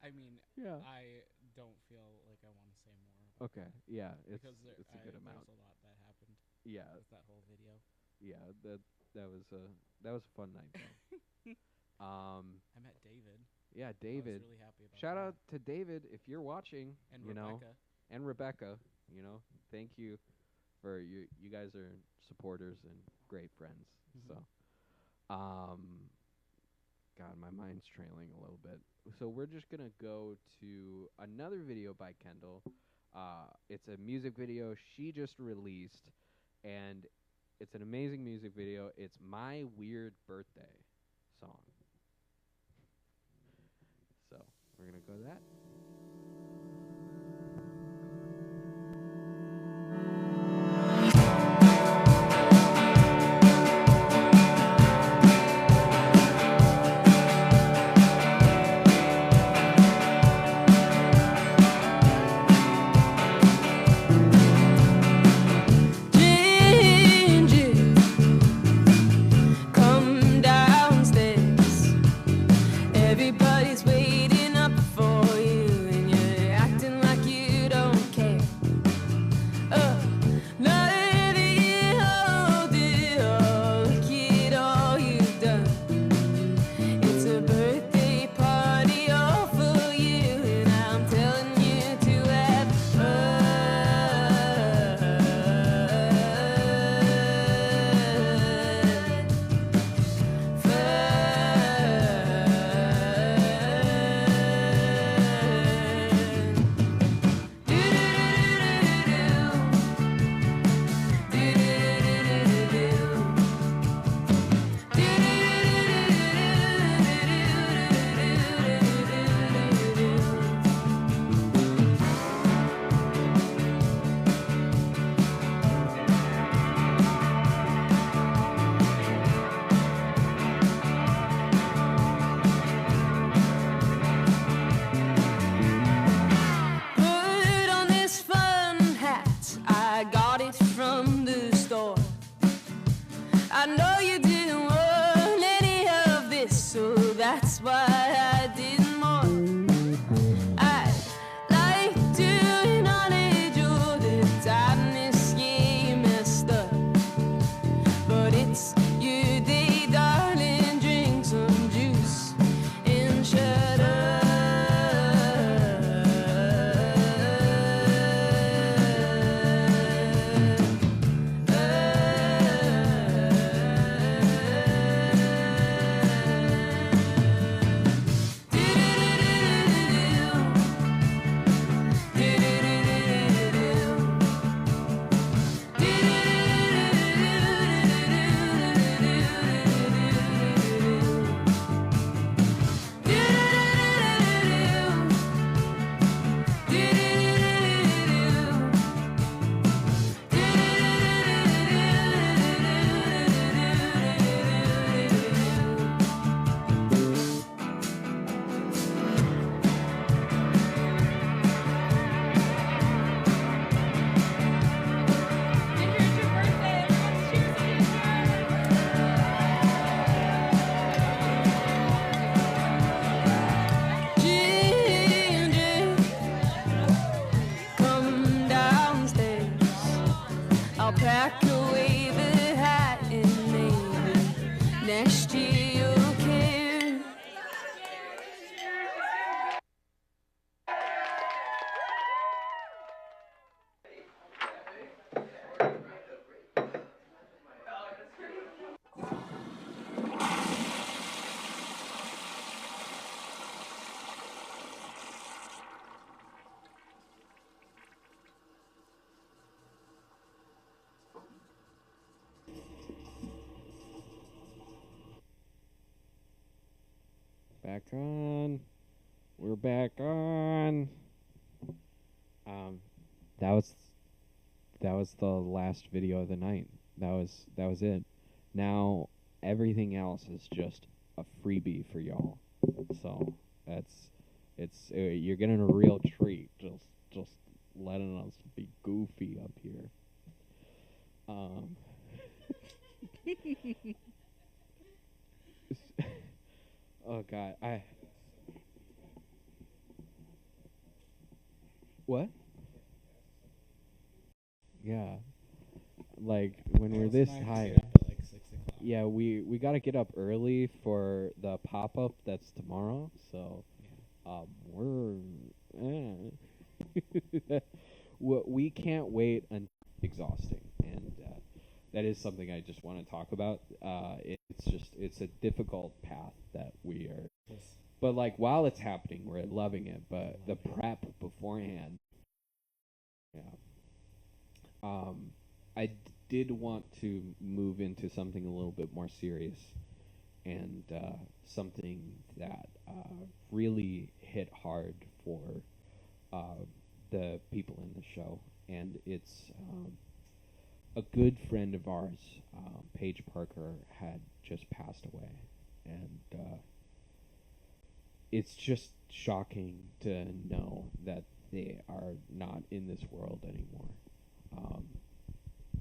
I mean, Yeah. I don't feel like I want to say more. About Okay. that Yeah. It's because a good amount. There's a lot that happened. Yeah. With that whole video. Yeah. That was a fun night. Though. I met David. Yeah, David. I was really happy about Shout that. out to David if you're watching. And you know, Rebecca. and Rebecca. You know, thank you for you. You guys are supporters and great friends. Mhm. So, God, my mind's trailing a little bit. So we're just gonna go to another video by Kendall. It's a music video she just released, and it's an amazing music video. It's My Weird Birthday song. So we're gonna go to that. Come downstairs. Everybody's waiting up for you, and you're acting like you don't care. Now that you hold it all, look at all you've done. It's a birthday party all for you, and I'm telling you to have fun. Put on this fun hat, I got it from the store. I know you didn't want any of this, so that's why I did more. I'd like to acknowledge all the times you messed up, but it's your day, darling. Drink some juice and shut up. Ginger, come downstairs. I'll pack away the hat and maybe next year you'll care. Back on. We're back on. That was the last video of the night. That was it. Now everything else is just a freebie for y'all. So you're getting a real treat. Just letting us be goofy up here. Oh God, what? Yeah, like when we're this tired. Like 6 o'clock. Yeah, we gotta get up early for the pop up that's tomorrow. So, we're we can't wait until exhausting, and that is something I just want to talk about. It's a difficult path that we are. Yes. But like while it's happening, we're loving it. But the prep beforehand, yeah. I did want to move into something a little bit more serious, and something that really hit hard for the people in the show, and it's a good friend of ours, Paige Parker, had just passed away, and it's just shocking to know that they are not in this world anymore.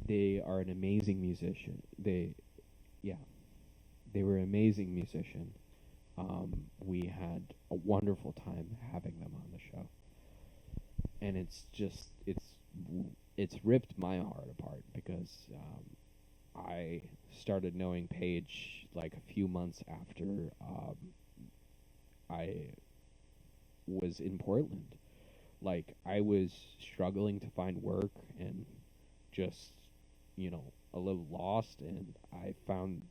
They are an amazing musician. They were an amazing musician. We had a wonderful time having them on the show, and it's ripped my heart apart because I started knowing Paige like a few months after I was in Portland. Like I was struggling to find work and just a little lost, and I found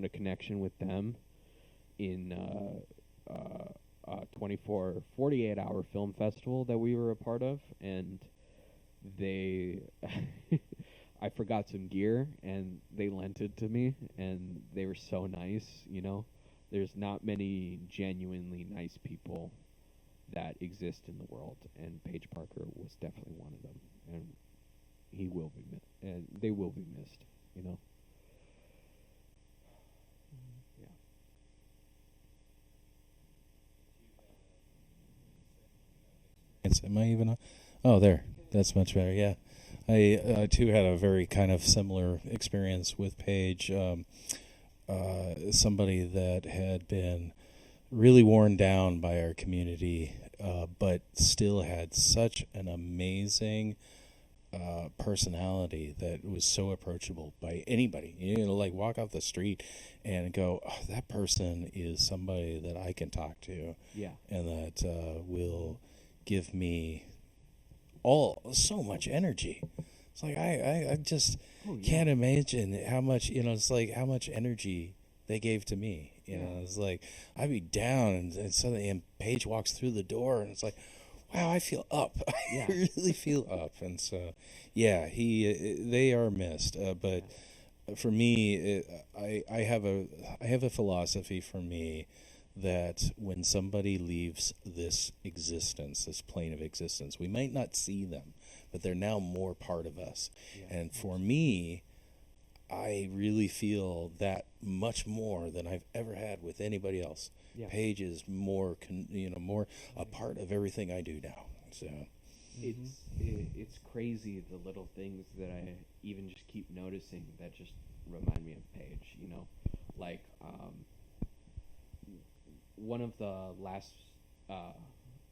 a connection with them in a 48-hour film festival that we were a part of, and they I forgot some gear and they lent it to me, and they were so nice. There's not many genuinely nice people that exist in the world, and Paige Parker was definitely one of them, and he will be and they will be missed. Yeah. Am I even on? Oh, there. That's much better. Yeah. I too had a very kind of similar experience with Paige. Somebody that had been really worn down by our community, but still had such an amazing personality that was so approachable by anybody. Like walk off the street and go, oh, that person is somebody that I can talk to. Yeah. And that will give me so much energy. It's like I just can't imagine how much, it's like how much energy they gave to me. It's like I'd be down and suddenly and Paige walks through the door and it's like, wow, I feel up. Yeah. I really feel up. And so, yeah, they are missed. But for me, I have a philosophy for me that when somebody leaves this existence, this plane of existence, we might not see them, but they're now more part of us. Yeah. And for me, I really feel that much more than I've ever had with anybody else. Yeah. Paige is more a part of everything I do now. So it's crazy the little things that I even just keep noticing that just remind me of Paige. Like one of the last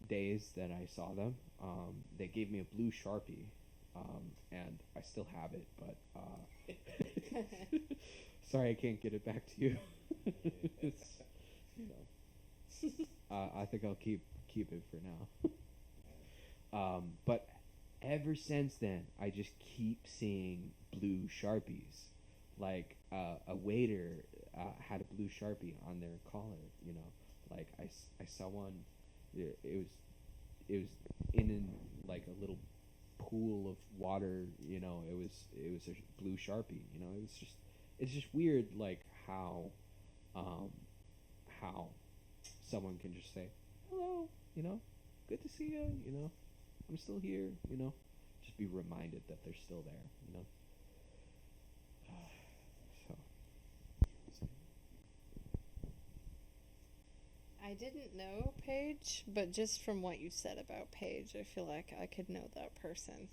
days that I saw them, they gave me a blue Sharpie, and I still have it, but sorry I can't get it back to you. It's, I think I'll keep it for now. But ever since then, I just keep seeing blue Sharpies. Like a waiter had a blue Sharpie on their collar. Like I saw one. It was in like a little pool of water. It was a blue Sharpie. It's just weird, like how how someone can just say, hello, good to see you, I'm still here, just be reminded that they're still there, So. I didn't know Paige, but just from what you said about Paige, I feel like I could know that person.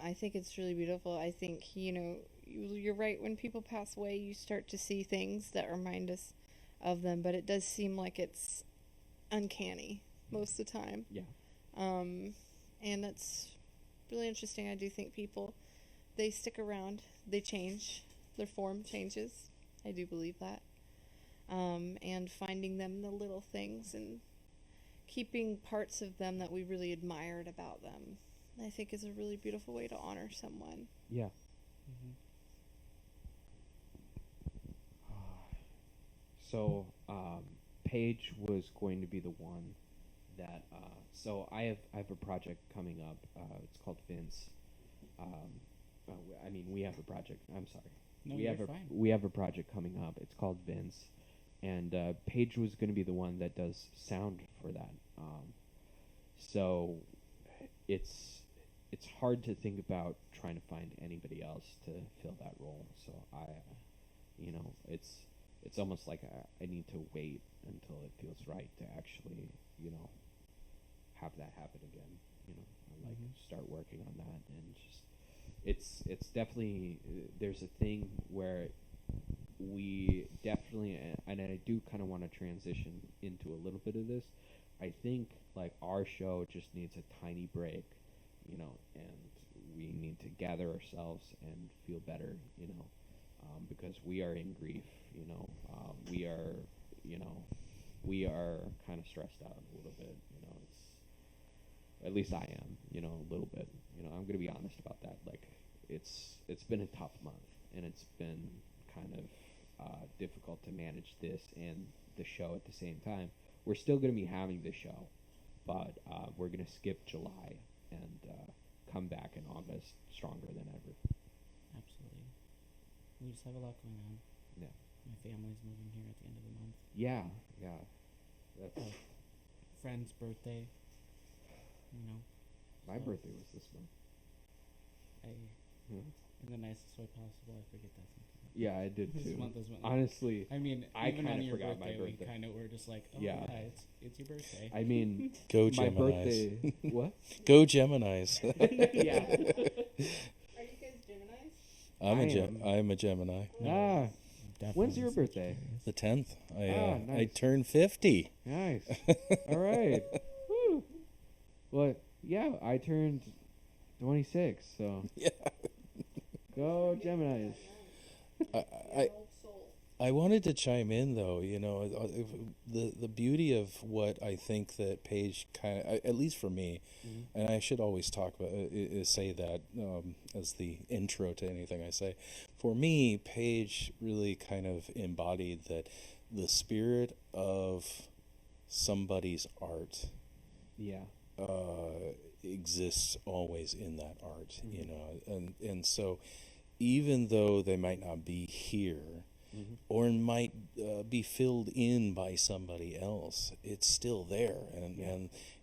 I think it's really beautiful. I think, you're right. When people pass away, you start to see things that remind us of them, but it does seem like it's uncanny most of the time. Yeah. And that's really interesting. I do think people, they stick around, they change, their form changes. I do believe that. And finding them in the little things and keeping parts of them that we really admired about them, I think is a really beautiful way to honor someone. Yeah. So, Paige was going to be the one that. So I have a project coming up. It's called Vince. We have a project. I'm sorry. No, we you're have fine. We have a project coming up. It's called Vince, and Paige was going to be the one that does sound for that. So it's hard to think about trying to find anybody else to fill that role. So it's almost like I need to wait until it feels right to actually, have that happen again. And start working on that, and just it's definitely there's a thing where we definitely, and I do kind of want to transition into a little bit of this. I think like our show just needs a tiny break, and we need to gather ourselves and feel better, because we are in grief, we are kind of stressed out a little bit, at least I am, a little bit, I'm going to be honest about that. Like it's been a tough month, and it's been kind of difficult to manage this and the show at the same time. We're still going to be having the show, but we're going to skip July and come back in August stronger than ever. Absolutely. We just have a lot going on. Yeah. My family's moving here at the end of the month. Yeah. That's friend's birthday. My birthday was this month. In the nicest way possible, I forget that sometimes. Yeah, I did too. This month is when, honestly, I mean, I even kind on of your forgot birthday, my birthday. we kind of were just like, oh yeah, it's your birthday. I mean, Go my Geminis. birthday. What? Go Geminis. Yeah. Are you guys Geminis? I'm a Gemini. Ah. When's your birthday? The 10th. Nice. I turned 50. Nice. All right. Woo. Well, yeah, I turned 26, so. Yeah. Go Geminis. I wanted to chime in though, the beauty of what I think that Paige kind of, at least for me, and I should always talk about say that as the intro to anything I say. For me, Paige really kind of embodied that the spirit of somebody's art. Yeah. Exists always in that art, and so even though they might not be here, or might be filled in by somebody else, it's still there,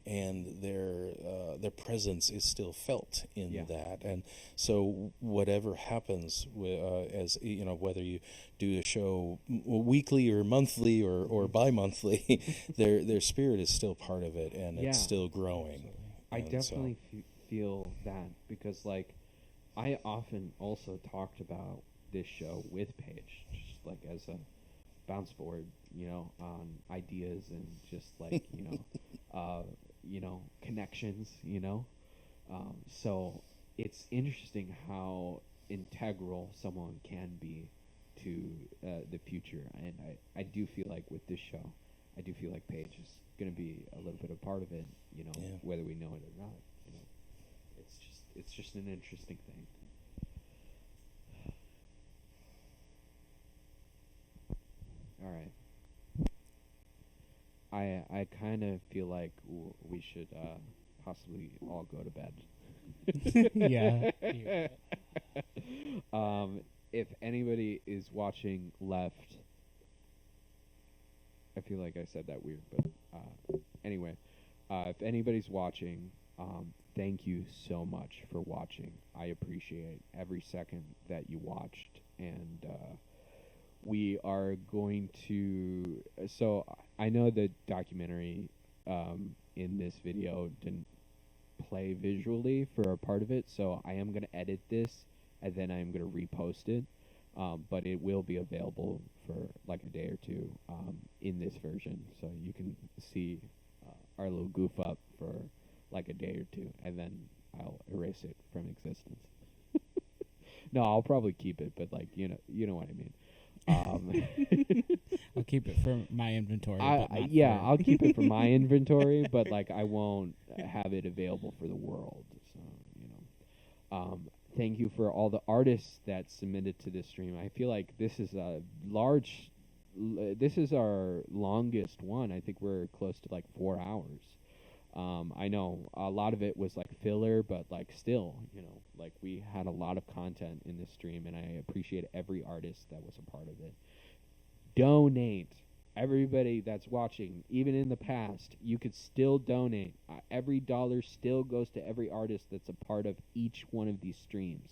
and their presence is still felt in that. And so whatever happens, as whether you do a show weekly or monthly or bi-monthly, their spirit is still part of it, and it's still growing. I definitely feel that, because like I often also talked about this show with Paige, just like as a bounce board, on ideas and just like, connections, so it's interesting how integral someone can be to the future. And I do feel like with this show, I do feel like Paige is going to be a little bit of part of it, whether we know it or not, it's just an interesting thing. All right. I kind of feel like we should possibly all go to bed. Yeah. If anybody is watching left, I feel like I said that weird, but anyway, if anybody's watching, thank you so much for watching. I appreciate every second that you watched, and we are going to. So I know the documentary in this video didn't play visually for a part of it, so I am going to edit this and then I'm going to repost it. But it will be available for like a day or two in this version, so you can see our little goof up for like a day or two, and then I'll erase it from existence. No, I'll probably keep it, but like you know what I mean. I'll keep it for my inventory. I'll keep it for my inventory, but like I won't have it available for the world. So thank you for all the artists that submitted to this stream. I feel like this is a large. This is our longest one. I think we're close to like 4 hours. I know a lot of it was like filler, but like still, like we had a lot of content in this stream, and I appreciate every artist that was a part of it. Donate. Everybody that's watching, even in the past, you could still donate. Every dollar still goes to every artist that's a part of each one of these streams.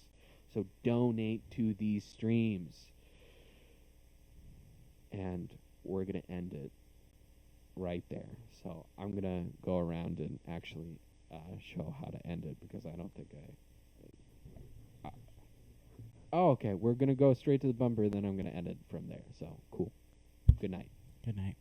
So donate to these streams. And we're going to end it right there. So I'm going to go around and actually show how to end it, because I don't think oh, okay. We're going to go straight to the bumper, then I'm going to end it from there. So, cool. Good night. Good night.